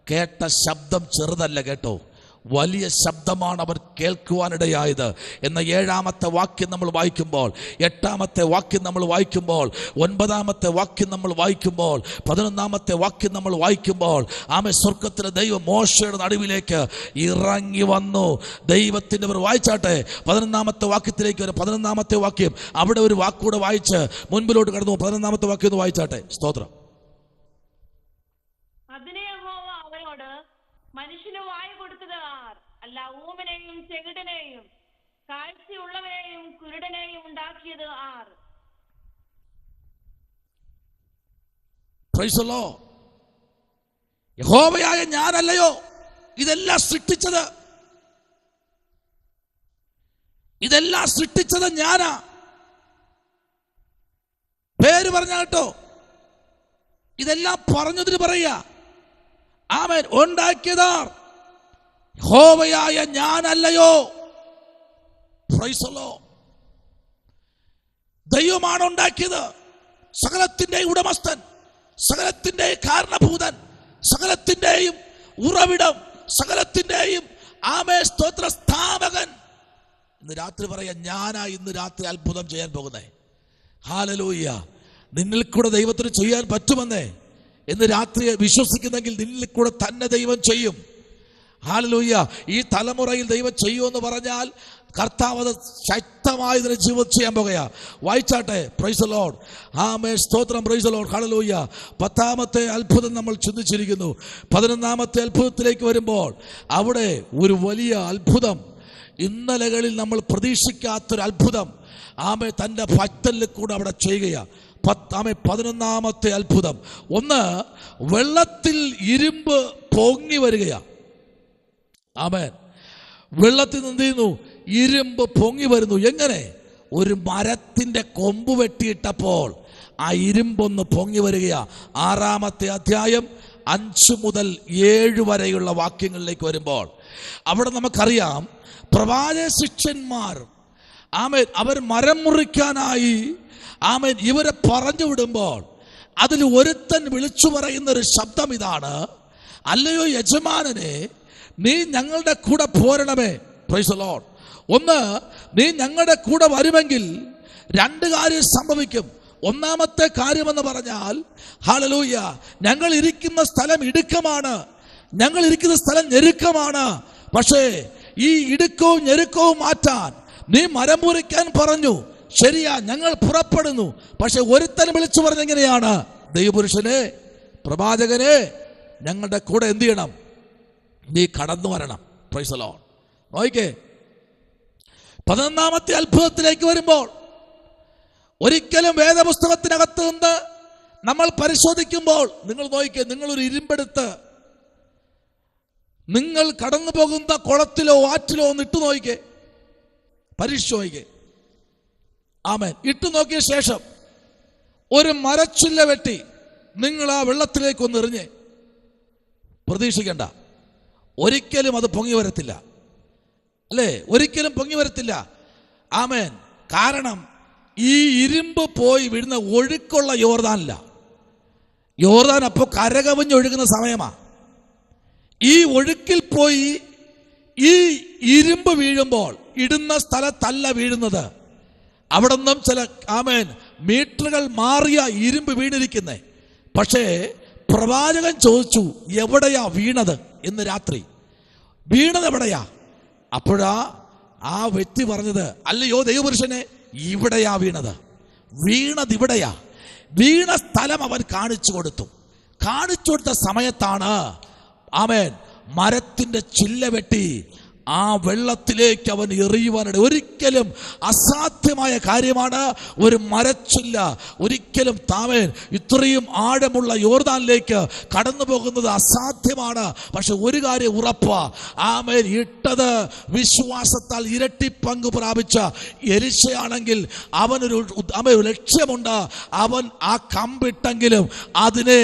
കേട്ട ശബ്ദം ചെറുതല്ല കേട്ടോ, വലിയ ശബ്ദമാണ് അവർ കേൾക്കുവാനിടയായത്. എന്ന 7-ാമത്തെ വാക്യം നമ്മൾ വായിക്കുമ്പോൾ, 8-ാമത്തെ വാക്യം നമ്മൾ വായിക്കുമ്പോൾ, 9-ാമത്തെ വാക്യം നമ്മൾ വായിക്കുമ്പോൾ, 11-ാമത്തെ വാക്യം നമ്മൾ വായിക്കുമ്പോൾ, ആമേ സ്വർഗത്തിലെ ദൈവം മോശയുടെ നടുവിലേക്ക് ഇറങ്ങി വന്നു. ദൈവത്തിൻ്റെ അവർ വായിച്ചാട്ടെ 11-ാമത്തെ വാക്യത്തിലേക്ക് വരും. 11-ാമത്തെ വാക്യം അവിടെ ഒരു വാക്കൂടെ വായിച്ച് മുൻപിലോട്ട് കടന്നു. 11-ാമത്തെ വാക്യം ഒന്ന് വായിച്ചാട്ടെ. സ്തോത്രം. മനുഷ്യന് വായു കൊടുത്തത് ആർ? അല്ല, ഊമനെയും ചെകിടനെയും കാഴ്ചയുള്ളവനെയും കുരുടനെയും ഉണ്ടാക്കിയത് ആർ? Price the Lord. യഹോവയായ ഞാനല്ലയോ ഇതെല്ലാം സൃഷ്ടിച്ചത്? ഇതെല്ലാം സൃഷ്ടിച്ചത് ഞാനാ. പേര് പറഞ്ഞ കേട്ടോ, ഇതെല്ലാം പറഞ്ഞതിന് പറയാ. ആമേൻ. ഉണ്ടാക്കിയതാർ? യഹോവയായ ഞാനല്ലയോ? Price the Lord. ദൈവമാണ് ഉണ്ടാക്കിയത്. സകലത്തിന്റെയും ഉടമസ്ഥൻ, സകലത്തിന്റെയും കാരണഭൂതൻ, സകലത്തിന്റെയും ഉറവിടം, സകലത്തിന്റെയും ആമേ സ്തോത്ര സ്ഥാപകൻ. ഇന്ന് രാത്രി പറയാ, ഞാനാ ഇന്ന് രാത്രി അത്ഭുതം ചെയ്യാൻ പോകുന്നേ. ഹല്ലേലൂയ. നിന്നിൽ കൂടെ ദൈവത്തിന് ചെയ്യാൻ പറ്റുമെന്നേ ഇന്ന് രാത്രി വിശ്വസിക്കുന്നെങ്കിൽ നിന്നിൽ കൂടെ തന്നെ ദൈവം ചെയ്യും. ഹല്ലേലൂയ. ഈ തലമുറയിൽ ദൈവം ചെയ്യുമെന്ന് പറഞ്ഞാൽ കർത്താവ് അത് ശക്തമായി ഇതിനെ ജീവിതം ചെയ്യാൻ പോകുകയാ. വായിച്ചാട്ടെ. Praise the lord. ആമേൻ സ്തോത്രം. Praise the lord. ഹല്ലേലൂയ. 10-ാമത്തെ അത്ഭുതം നമ്മൾ ചിന്തിച്ചിരിക്കുന്നു. 11-ാമത്തെ അത്ഭുതത്തിലേക്ക് വരുമ്പോൾ അവിടെ ഒരു വലിയ അത്ഭുതം, ഇന്നലകളിൽ നമ്മൾ പ്രതീക്ഷിക്കാത്തൊരു അത്ഭുതം ആമേ തൻ്റെ ഭക്തനിൽ കൂടെ അവിടെ ചെയ്യുകയാ. 11-ാമത്തെ അത്ഭുതം. ഒന്ന്, വെള്ളത്തിൽ ഇരുമ്പ് പൊങ്ങി വരികയാ. ആമേൻ. വെള്ളത്തിൽ നിന്ന് എന്ത് ചെയ്യുന്നു? ഇരുമ്പ് പൊങ്ങി വരുന്നു. എങ്ങനെ? ഒരു മരത്തിന്റെ കൊമ്പ് വെട്ടിയിട്ടപ്പോൾ ആ ഇരുമ്പൊന്ന് പൊങ്ങി വരികയാ. 6-ാമത്തെ അധ്യായം 5 മുതൽ 7 വരെയുള്ള വാക്യങ്ങളിലേക്ക് വരുമ്പോൾ അവിടെ നമുക്കറിയാം, പ്രവാചക ശിഷ്യന്മാർ ആമേൻ അവർ മരം മുറിക്കാനായി ആമേൻ ഇവരെ പറഞ്ഞു വിടുമ്പോൾ അതിൽ ഒരുത്തൻ വിളിച്ചു പറയുന്ന ഒരു ശബ്ദം ഇതാണ്, അല്ലയോ യജമാനനെ, നീ ഞങ്ങളുടെ കൂടെ പോരണമേ. Price the Lord. ഒന്ന്, നീ ഞങ്ങളുടെ കൂടെ വരുമെങ്കിൽ 2 കാര്യം സംഭവിക്കും. ഒന്നാമത്തെ കാര്യമെന്ന് പറഞ്ഞാൽ, ഹല്ലേലൂയ, ഞങ്ങൾ ഇരിക്കുന്ന സ്ഥലം ഇടുക്കമാണ്, ഞങ്ങൾ ഇരിക്കുന്ന സ്ഥലം ഞെരുക്കമാണ്. പക്ഷേ ഈ ഇടുക്കവും ഞെരുക്കവും മാറ്റാൻ നീ മരം മുറിക്കാൻ പറഞ്ഞു, ശരിയാ, ഞങ്ങൾ പുറപ്പെടുന്നു. പക്ഷെ ഒരുത്തൻ വിളിച്ചു പറഞ്ഞെങ്ങനെയാണ്? ദൈവപുരുഷനെ, പ്രവാചകനെ, ഞങ്ങളുടെ കൂടെ എന്ത് ചെയ്യണം? നീ കടന്നു വരണം. Price the Lord. നോക്കിക്കേ, 11ാമത്തെ അത്ഭുതത്തിലേക്ക് വരുമ്പോൾ, ഒരിക്കലും വേദപുസ്തകത്തിനകത്ത് നിന്ന് നമ്മൾ പരിശോധിക്കുമ്പോൾ, നിങ്ങൾ നോക്കിക്കേ, നിങ്ങളൊരു ഇരുമ്പെടുത്ത് നിങ്ങൾ കടന്നു പോകുന്ന കുളത്തിലോ ആറ്റിലോ ഒന്ന് ഇട്ടു നോക്കിക്കേ, പരീക്ഷിച്ചു നോക്കിക്കേ. ആമേൻ. ഇട്ടു നോക്കിയ ശേഷം ഒരു മരച്ചില്ല വെട്ടി നിങ്ങൾ ആ വെള്ളത്തിലേക്ക് ഒന്ന് എറിഞ്ഞ് പ്രതീക്ഷിക്കണ്ട, ഒരിക്കലും അത് പൊങ്ങി വരത്തില്ല. അല്ലേ? ഒരിക്കലും പൊങ്ങി വരത്തില്ല. ആമേൻ. കാരണം ഈ ഇരുമ്പ് പോയി വീഴുന്ന ഒഴുക്കുള്ള യോർദാനില്ല. യോർദാൻ അപ്പോൾ കരകവിഞ്ഞൊഴുകുന്ന സമയമാണ്. ഈ ഒഴുക്കിൽ പോയി ഈ ഇരുമ്പ് വീഴുമ്പോൾ ഇടുന്ന സ്ഥലത്തല്ല വീഴുന്നത്. അവിടെ നിന്നും ചില ആമേൻ മീറ്ററുകൾ മാറിയ ഇരുമ്പ് വീണിരിക്കുന്നേ. പക്ഷേ പ്രവാചകൻ ചോദിച്ചു, എവിടെയാ വീണത്? ഇന്ന് രാത്രി വീണത് എവിടെയാ? അപ്പോഴാ ആ വ്യക്തി പറഞ്ഞത്, അല്ലയോ ദൈവപുരുഷനെ, ഇവിടെയാ വീണത്. വീണത് ഇവിടെയാ. വീണ സ്ഥലം അവൻ കാണിച്ചു കൊടുത്തു. കാണിച്ചു കൊടുത്ത സമയത്താണ് ആമേൻ മരത്തിന്റെ ചില്ല വെട്ടി ആ വെള്ളത്തിലേക്ക് അവൻ എറിയുവാനിട. ഒരിക്കലും അസാധ്യമായ കാര്യമാണ് ഒരു മരച്ചില്ല. ഒരിക്കലും താമേൻ ഇത്രയും ആഴമുള്ള യോർദാനിലേക്ക് കടന്നു പോകുന്നത് അസാധ്യമാണ്. പക്ഷെ ഒരു കാര്യം ഉറപ്പാ, ആമേൻ ഇട്ടത് വിശ്വാസത്താൽ ഇരട്ടി പങ്ക് പ്രാപിച്ച എലിശയാണെങ്കിൽ അവനൊരു ലക്ഷ്യമുണ്ട്. അവൻ ആ കമ്പിട്ടെങ്കിലും അതിനെ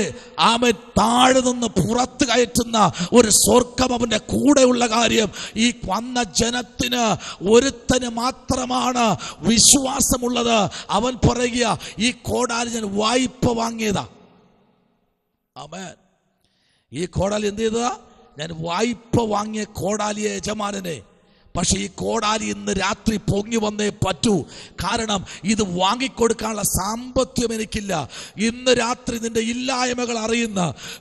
ആമേൻ താഴെ നിന്ന് പുറത്ത് കയറ്റുന്ന ഒരു സ്വർഗം അവന്റെ കൂടെയുള്ള കാര്യം ഈ വന്ന ജനത്തിന് ഒരുത്തന് മാത്രമാണ് വിശ്വാസമുള്ളത്. അവൻ പറയുക, ഈ കോടാലി ഞാൻ വായ്പ വാങ്ങിയതാ. ആമേൻ. ഈ കോടാലി എന്ത് ചെയ്തതാ? ഞാൻ വായ്പ വാങ്ങിയ കോടാലിയെ യജമാനനെ. പക്ഷെ ഈ കോടാലി ഇന്ന് രാത്രി പൊങ്ങി വന്നേ പറ്റൂ. കാരണം ഇത് വാങ്ങിക്കൊടുക്കാനുള്ള സാമ്പത്തികം എനിക്കില്ല. ഇന്ന് രാത്രി നിന്റെ ഇല്ലായ്മകൾ അറിയുന്ന,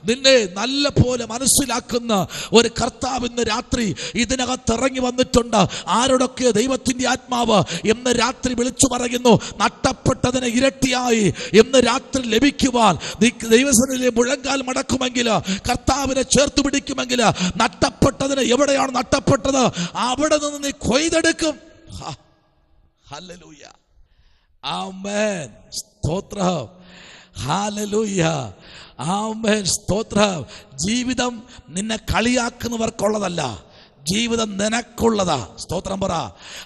നിന്നെ നല്ല പോലെ മനസ്സിലാക്കുന്ന ഒരു കർത്താവ് ഇന്ന് രാത്രി ഇതിനകത്ത് ഇറങ്ങി വന്നിട്ടുണ്ട്. ആരോടൊക്കെ ദൈവത്തിന്റെ ആത്മാവ് ഇന്ന് രാത്രി വിളിച്ചു പറയുന്നു, നഷ്ടപ്പെട്ടതിന് ഇരട്ടിയായി ഇന്ന് രാത്രി ലഭിക്കുവാൻ നീ ദൈവസന്നിധിയിലെ മുഴങ്കാൽ മടക്കുമെങ്കിൽ, കർത്താവിനെ ചേർത്ത് പിടിക്കുമെങ്കിൽ, നഷ്ടപ്പെട്ടതിന് എവിടെയാണ് നഷ്ടപ്പെട്ടത് അവിടെ നീ കൊയ്തെടുക്കും. ഹല്ലേലൂയ. ആമേൻ. സ്തോത്രം. ഹല്ലേലൂയ. ആമേൻ. സ്തോത്രം. ജീവിതം നിന്നെ കളിയാക്കുന്നവർക്കുള്ളതല്ല, ജീവിതം നിനക്കുള്ളതാ. സ്തോത്രം പറ.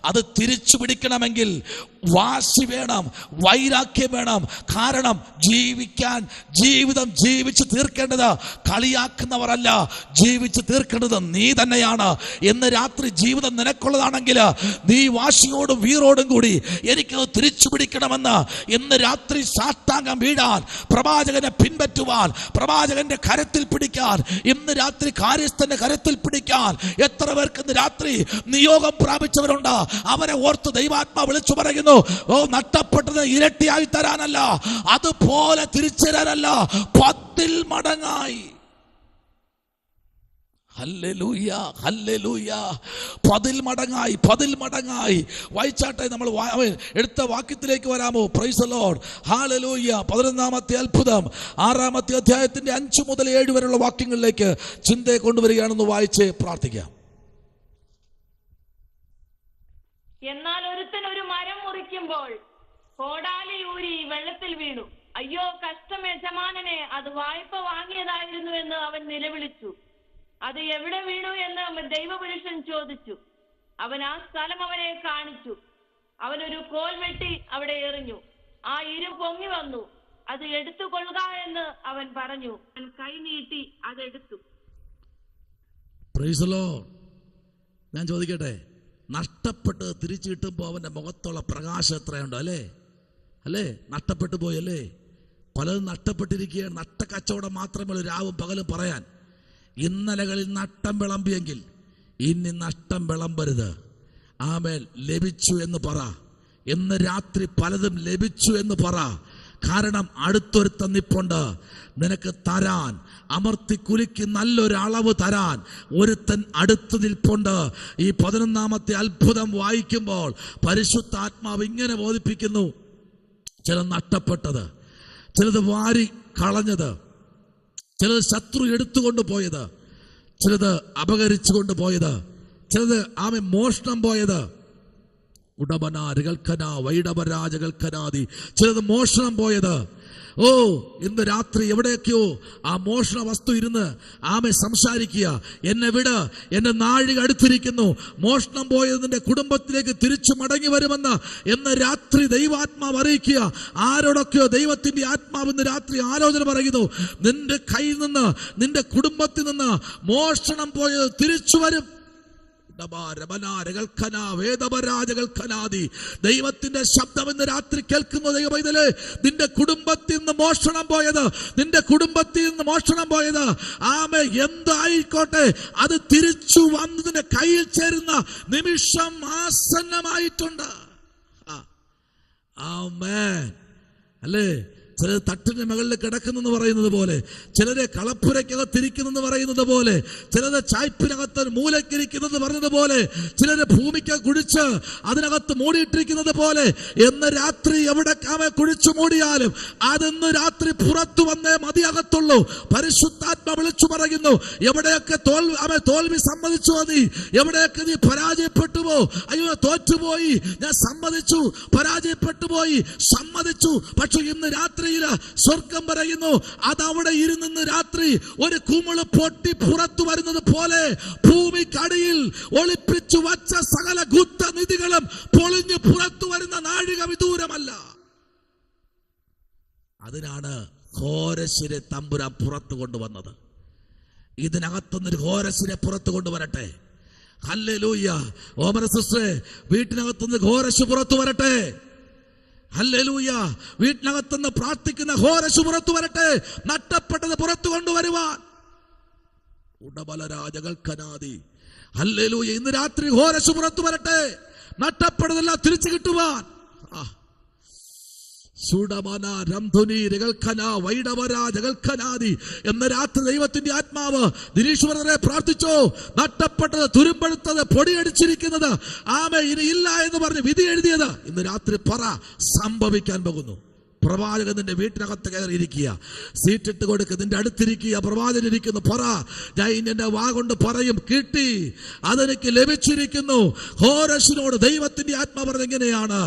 അത് തിരിച്ചു പിടിക്കണമെങ്കിൽ വാശി വേണം, വൈരാഗ്യം വേണം. കാരണം ജീവിക്കാൻ, ജീവിതം ജീവിച്ച് തീർക്കേണ്ടത് കളിയാക്കുന്നവരല്ല, ജീവിച്ച് തീർക്കേണ്ടത് നീ തന്നെയാണ്. ഇന്ന് രാത്രി ജീവിതം നിനക്കുള്ളതാണെങ്കിൽ നീ വാശിയോടും വീറോടും കൂടി എനിക്കത് തിരിച്ചു പിടിക്കണമെന്ന് ഇന്ന് രാത്രി സാഷ്ടാംഗം വീഴാൻ, പ്രവാചകനെ പിൻപറ്റുവാൻ, പ്രവാചകന്റെ കരത്തിൽ പിടിക്കാൻ, ഇന്ന് രാത്രി കാര്യസ്ഥന്റെ കരത്തിൽ പിടിക്കാൻ എത്ര പേർക്ക് ഇന്ന് രാത്രി നിയോഗം പ്രാപിച്ചവരുണ്ട്. അവരെ ഓർത്ത് ദൈവാത്മാ വിളിച്ചു പറയുന്നു, ഓ നഷ്ടപ്പെട്ടത് ഇരട്ടിയായി തരാനല്ല, അതുപോലെ തിരിച്ചു തരാനല്ല, 10 മടങ്ങായി. ഹല്ലേലൂയ. ഹല്ലേലൂയ. 10 മടങ്ങായി, 10 മടങ്ങായി. വായിച്ചാട്ടെ, നമ്മൾ എടുത്ത വാക്യത്തിലേക്ക് വരാമോ? Price the lord. ഹല്ലേലൂയ. 11ാമത്തെ അത്ഭുതം 6ാമത്തെ അധ്യായത്തിന്റെ 5 മുതൽ 7 വരെയുള്ള വാക്യങ്ങളിലേക്ക് ചിന്തയെ കൊണ്ടുവരികയാണെന്ന് വായിച്ച് പ്രാർത്ഥിക്കാം. എന്നാൽ ഒരുത്തൻ ഒരു മരം മുറിക്കുമ്പോൾ കോടാലി ഊരി വെള്ളത്തിൽ വീണു. അയ്യോ കഷ്ടം യജമാനനെ, അത് വായ്പ വാങ്ങിയതായിരുന്നു എന്ന് അവൻ നിലവിളിച്ചു. അത് എവിടെ വീണു എന്ന് ദൈവപുരുഷൻ ചോദിച്ചു. അവൻ ആ സ്ഥലം അവനെ കാണിച്ചു. അവനൊരു കോൽ വെട്ടി അവിടെ എറിഞ്ഞു. ആ ഇരു പൊങ്ങി വന്നു. അത് എടുത്തുകൊള്ളുക എന്ന് അവൻ പറഞ്ഞു. അവൻ കൈ നീട്ടി അതെടുത്തു. Praise the lord. ഞാൻ ചോദിക്കട്ടെ, നഷ്ടപ്പെട്ട് തിരിച്ചു കിട്ടുമ്പോൾ അവൻ്റെ മുഖത്തുള്ള പ്രകാശം എത്രയുണ്ടോ? അല്ലേ? നഷ്ടപ്പെട്ടു പോയല്ലേ? പലതും നഷ്ടപ്പെട്ടിരിക്കുകയാണ്. നഷ്ടക്കച്ചവടം മാത്രമേ രാവും പകലും പറയാൻ. ഇന്നലകളിൽ നഷ്ടം വിളമ്പിയെങ്കിൽ ഇനി നഷ്ടം വിളമ്പരുത്. ആമേൻ. ലഭിച്ചു എന്ന് പറ. ഇന്ന് രാത്രി പലതും ലഭിച്ചു എന്ന് പറ. കാരണം അടുത്തൊരുത്തൻ നിപ്പുണ്ട് നിനക്ക് തരാൻ, അമർത്തി കുലുക്കി നല്ലൊരളവ് തരാൻ ഒരുത്തൻ അടുത്ത് നിൽപ്പുണ്ട്. ഈ 11-ാമത്തെ അത്ഭുതം വായിക്കുമ്പോൾ പരിശുദ്ധാത്മാവ് ഇങ്ങനെ ബോധിപ്പിക്കുന്നു: ചിലത് നഷ്ടപ്പെട്ടത്, ചിലത് വാരി കളഞ്ഞത്, ചിലത് ശത്രു എടുത്തുകൊണ്ട് പോയത്, ചിലത് അപകരിച്ചു കൊണ്ടുപോയത്, ചിലത് മോഷണം പോയത്. ഉടമനാരുകൾക്കന വൈഡവരാജകൾക്കനാദി, ചിലത് മോഷണം പോയത്. ഇന്ന് രാത്രി എവിടെയൊക്കെയോ ആ മോഷണ വസ്തു ഇരുന്ന് സംസാരിക്കുക: എന്നെ വിട്, എന്റെ നാഴിക അടുത്തിരിക്കുന്നു, മോഷണം പോയത് നിന്റെ കുടുംബത്തിലേക്ക് തിരിച്ചു മടങ്ങി വരുമെന്ന് എന്ന് രാത്രി ദൈവാത്മാവ് അറിയിക്കുക. ആരോടൊക്കെയോ ദൈവത്തിന്റെ ആത്മാവ് ഇന്ന് രാത്രി ആലോചന പറയുന്നു: നിന്റെ കയ്യിൽ നിന്ന്, നിന്റെ കുടുംബത്തിൽ നിന്ന് മോഷണം പോയത് തിരിച്ചു വരും. ദൈവത്തിന്റെ ശബ്ദം ഇന്ന് രാത്രി കേൾക്കുന്ന ദൈവമൈതലേ, നിന്റെ കുടുംബത്തിൽ നിന്ന് മോഷണം പോയത്, നിന്റെ കുടുംബത്തിൽ നിന്ന് മോഷണം പോയത് എന്തായിക്കോട്ടെ, അത് തിരിച്ചു വന്നതിന്റെ കയ്യിൽ ചേരുന്ന നിമിഷം ആസന്നമായിട്ടുണ്ട്. ആമേൻ. അല്ലേ? ചിലർ തട്ടിന്റെ മുകളിൽ കിടക്കുന്നെന്ന് പറയുന്നത് പോലെ, ചിലരെ കളപ്പുരയ്ക്കകത്തിരിക്കുന്നെന്ന് പറയുന്നത് പോലെ, ചിലത് ചായ്പിനകത്ത് മൂലക്കിരിക്കുന്നത് പറഞ്ഞതുപോലെ, ചിലരെ ഭൂമിക്ക് കുഴിച്ച് അതിനകത്ത് മൂടിയിട്ടിരിക്കുന്നത് പോലെ, എന്ന് രാത്രി എവിടെ കുഴിച്ചു മൂടിയാലും അതെന്ന് രാത്രി പുറത്തു വന്നേ മതിയാകത്തുള്ളൂ. പരിശുദ്ധാത്മ വിളിച്ചു പറയുന്നു: എവിടെയൊക്കെ തോൽവി സമ്മതിച്ചു നീ, എവിടെയൊക്കെ നീ പരാജയപ്പെട്ടുപോ, അയ്യോ തോറ്റുപോയി, ഞാൻ സമ്മതിച്ചു, പരാജയപ്പെട്ടുപോയി, സമ്മതിച്ചു. പക്ഷെ ഇന്ന് രാത്രി സ്വർഗം പറയുന്നു, അതവിടെ ഇരുന്ന് രാത്രി ഒരു കുമിള് പൊട്ടി പുറത്തു വരുന്നത് പോലെ ഭൂമിക്കടിയിൽ ഒളിപ്പിച്ചു വച്ച സകല ഗുപ്തനിധികളും പൊളിഞ്ഞു പുറത്തു വരുന്ന നാഴിക വിദൂരമല്ല. അതിനാണ് ഘോരശിരെ തമ്പുരാൻ പുറത്തു കൊണ്ടുവന്നത്. ഇതിനകത്തുനിന്നൊരു ഘോരശിരെ പുറത്തു കൊണ്ടുവരട്ടെ. ഹല്ലേലൂയ. ഓമന സിസ്റ്ററെ, വീട്ടിനകത്തുനിന്ന് ഘോരശ് പുറത്തു വരട്ടെ. ഹല്ലേലൂയ. വീട്ടിനകത്തുനിന്ന് പ്രാർത്ഥിക്കുന്ന ഘോരശ് പുറത്തു വരട്ടെ. നഷ്ടപ്പെട്ടത് പുറത്തു കൊണ്ടുവരുവാൻ. ഉടബലരാജകൾക്കനാദി. ഹല്ലേലൂയ. ഇന്ന് രാത്രി ഘോരശ് പുറത്തു വരട്ടെ. നഷ്ടപ്പെട്ടതെല്ലാം തിരിച്ചു കിട്ടുവാൻ. എന്ന രാത്രി ദൈവത്തിന്റെ ആത്മാവ് ദിനീശ്വരനെ പ്രാർത്ഥിച്ചോ. നഷ്ടപ്പെട്ടത്, തുരുമ്പെടുത്തത്, പൊടിയടിച്ചിരിക്കുന്നത്, ഇനി ഇല്ല എന്ന് പറഞ്ഞ് വിധി എഴുതിയത് ഇന്ന് രാത്രി സംഭവിക്കാൻ പോകുന്നു. പ്രവാചകൻ നിന്റെ വീട്ടിനകത്ത് കയറിയിരിക്കുക, സീറ്റിട്ട് കൊടുക്കുക, നിന്റെ അടുത്തിരിക്കുക, പ്രവാചകൻ ഇരിക്കുന്നു. ഞാൻ എന്റെ വാ കൊണ്ട് പറയും, കിട്ടി, അതെനിക്ക് ലഭിച്ചിരിക്കുന്നു. ഹോരശിനോട് ദൈവത്തിന്റെ ആത്മാ പറഞ്ഞത് എങ്ങനെയാണ്?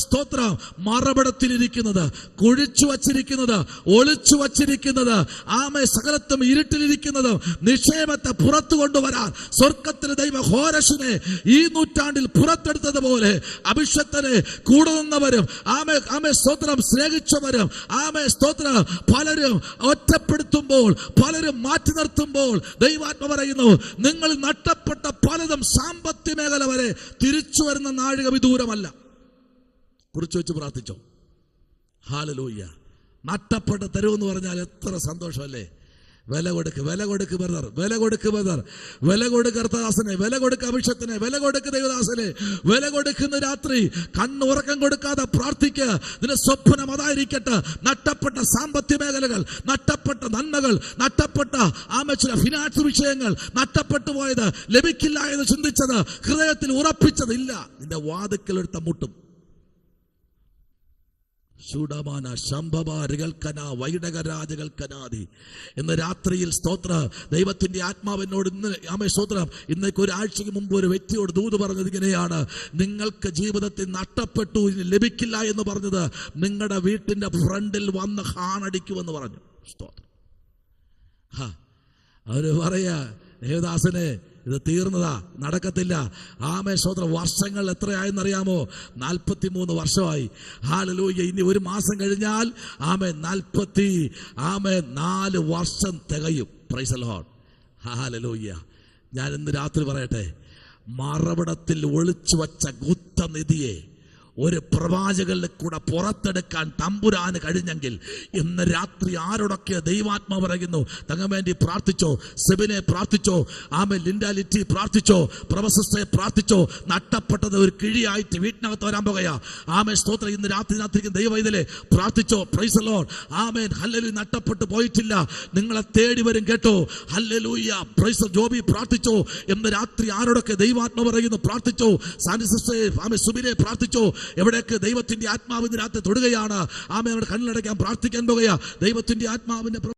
സ്തോത്രം. മറവിടത്തിലിരിക്കുന്നത്, കുഴിച്ചു വച്ചിരിക്കുന്നത്, ഒളിച്ചു വച്ചിരിക്കുന്നത്, സകലത്തും ഇരുട്ടിലിരിക്കുന്നതും നിക്ഷേപത്തെ പുറത്തു കൊണ്ടുവരാൻ സ്വർഗത്തിലെ ദൈവ ഹോരശിനെ ഈ നൂറ്റാണ്ടിൽ പുറത്തെടുത്തതുപോലെ അഭിഷക്തനെ കൂടെ നിന്നവരും സ്തോത്രം സ്നേഹിച്ചവരും സ്തോത്രം പലരും ഒറ്റപ്പെടുത്തുമ്പോൾ, പലരും മാറ്റി നിർത്തുമ്പോൾ ദൈവാത്മ പറയുന്നു, നിങ്ങൾ നഷ്ടപ്പെട്ട പലതും സാമ്പത്തിക മേഖല വരെ തിരിച്ചു വരുന്ന നാഴിക വിദൂരമല്ല. കുറിച്ചു വെച്ച് പ്രാർത്ഥിച്ചോ. ഹല്ലേലൂയ. നഷ്ടപ്പെട്ട തരുമെന്ന് പറഞ്ഞാൽ എത്ര സന്തോഷമല്ലേ? വില കൊടുക്ക്, വില കൊടുക്ക് ബ്രദർ, വില കൊടുക്ക് ബ്രദർ, വില കൊടുക്ക് കർത്താദാസനെ, വില കൊടുക്ക് അഭിഷക്തനെ, വില കൊടുക്ക് ദൈവദാസനെ, വില കൊടുക്കുന്ന രാത്രി കണ്ണുറക്കം കൊടുക്കാതെ പ്രാർത്ഥിക്കുക. നിന്റെ സ്വപ്നം അതായിരിക്കട്ടെ. നഷ്ടപ്പെട്ട സാമ്പത്തിക മേഖലകൾ, നഷ്ടപ്പെട്ട നന്മകൾ, നഷ്ടപ്പെട്ട ചില ഫിനാൻസ് വിഷയങ്ങൾ, നഷ്ടപ്പെട്ടു പോയത്, ലഭിക്കില്ല എന്ന് ചിന്തിച്ചത്, ഹൃദയത്തിൽ ഉറപ്പിച്ചതില്ല, നിന്റെ വാതിക്കൽ എടുത്ത മുട്ടും. ഇന്ന് രാത്രിയിൽ സ്തോത്ര ദൈവത്തിന്റെ ആത്മാവിനോട് ഇന്ന് സ്തോത്രം ഇന്നേക്ക് ഒരാഴ്ചക്ക് മുമ്പ് ഒരു വ്യക്തിയോട് ദൂത് പറഞ്ഞത് ഇങ്ങനെയാണ്: നിങ്ങൾക്ക് ജീവിതത്തിൽ നഷ്ടപ്പെട്ടു, ലഭിക്കില്ല എന്ന് പറഞ്ഞത് നിങ്ങളുടെ വീട്ടിന്റെ ഫ്രണ്ടിൽ വന്ന് ഹാണടിക്കുമെന്ന് പറഞ്ഞു. സ്തോത്രം. അവര് പറയാ, ദേവദാസനെ ഇത് തീർന്നതാ, നടക്കത്തില്ല. സ്തോത്രം. വർഷങ്ങൾ എത്രയായെന്നറിയാമോ? 43 വർഷമായി. ഹല്ലേലൂയ. ഇനി ഒരു മാസം കഴിഞ്ഞാൽ 4 വർഷം തികയും. Praise the lord. ഹല്ലേലൂയ. ഞാൻ ഇന്ന് രാത്രി പറയട്ടെ, മറവിടത്തിൽ ഒളിച്ചു വച്ച ഗുപ്തനിധിയെ ഒരു പ്രവാചകന്റെ കൂടെ പുറത്തെടുക്കാൻ തമ്പുരാന് കഴിഞ്ഞെങ്കിൽ ഇന്ന് രാത്രി ആരോടൊക്കെ ദൈവാത്മാ പറയുന്നു തങ്ങാൻ വേണ്ടി പ്രാർത്ഥിച്ചോ, സെബിനെ പ്രാർത്ഥിച്ചോ, ആമേ ലിൻഡാലിറ്റി പ്രാർത്ഥിച്ചോ, പ്രൊഫസറെ പ്രാർത്ഥിച്ചോ, നഷ്ടപ്പെട്ടത് ഒരു കിഴിയായിട്ട് വീട്ടിനകത്ത് വരാൻ പോകുകയാ. ആമേ സ്തോത്രം. ഇന്ന് രാത്രി ദൈവവൈതലെ പ്രാർത്ഥിച്ചോ. Praise the lord. Amen. Hallelujah. നഷ്ടപ്പെട്ടു പോയിട്ടില്ല, നിങ്ങളെ തേടി വരും കേട്ടോ. ഹല്ലേലൂയ. പ്രൈസ്. ജോബി പ്രാർത്ഥിച്ചോ. ഇന്ന് രാത്രി ആരോടൊക്കെ ദൈവാത്മാ പറയുന്നു പ്രാർത്ഥിച്ചോ. സാനി സിസ്റ്ററെ, ആമേ സുബിനെ പ്രാർത്ഥിച്ചോ. എവിടെയൊക്കെ ദൈവത്തിന്റെ ആത്മാവിന്റെ രാത്രി തൊടുകയാണ്. ആമേ. അവിടെ കണ്ണിലടയ്ക്കാൻ പ്രാർത്ഥിക്കാൻ പോകുകയാ. ദൈവത്തിന്റെ ആത്മാവിന്റെ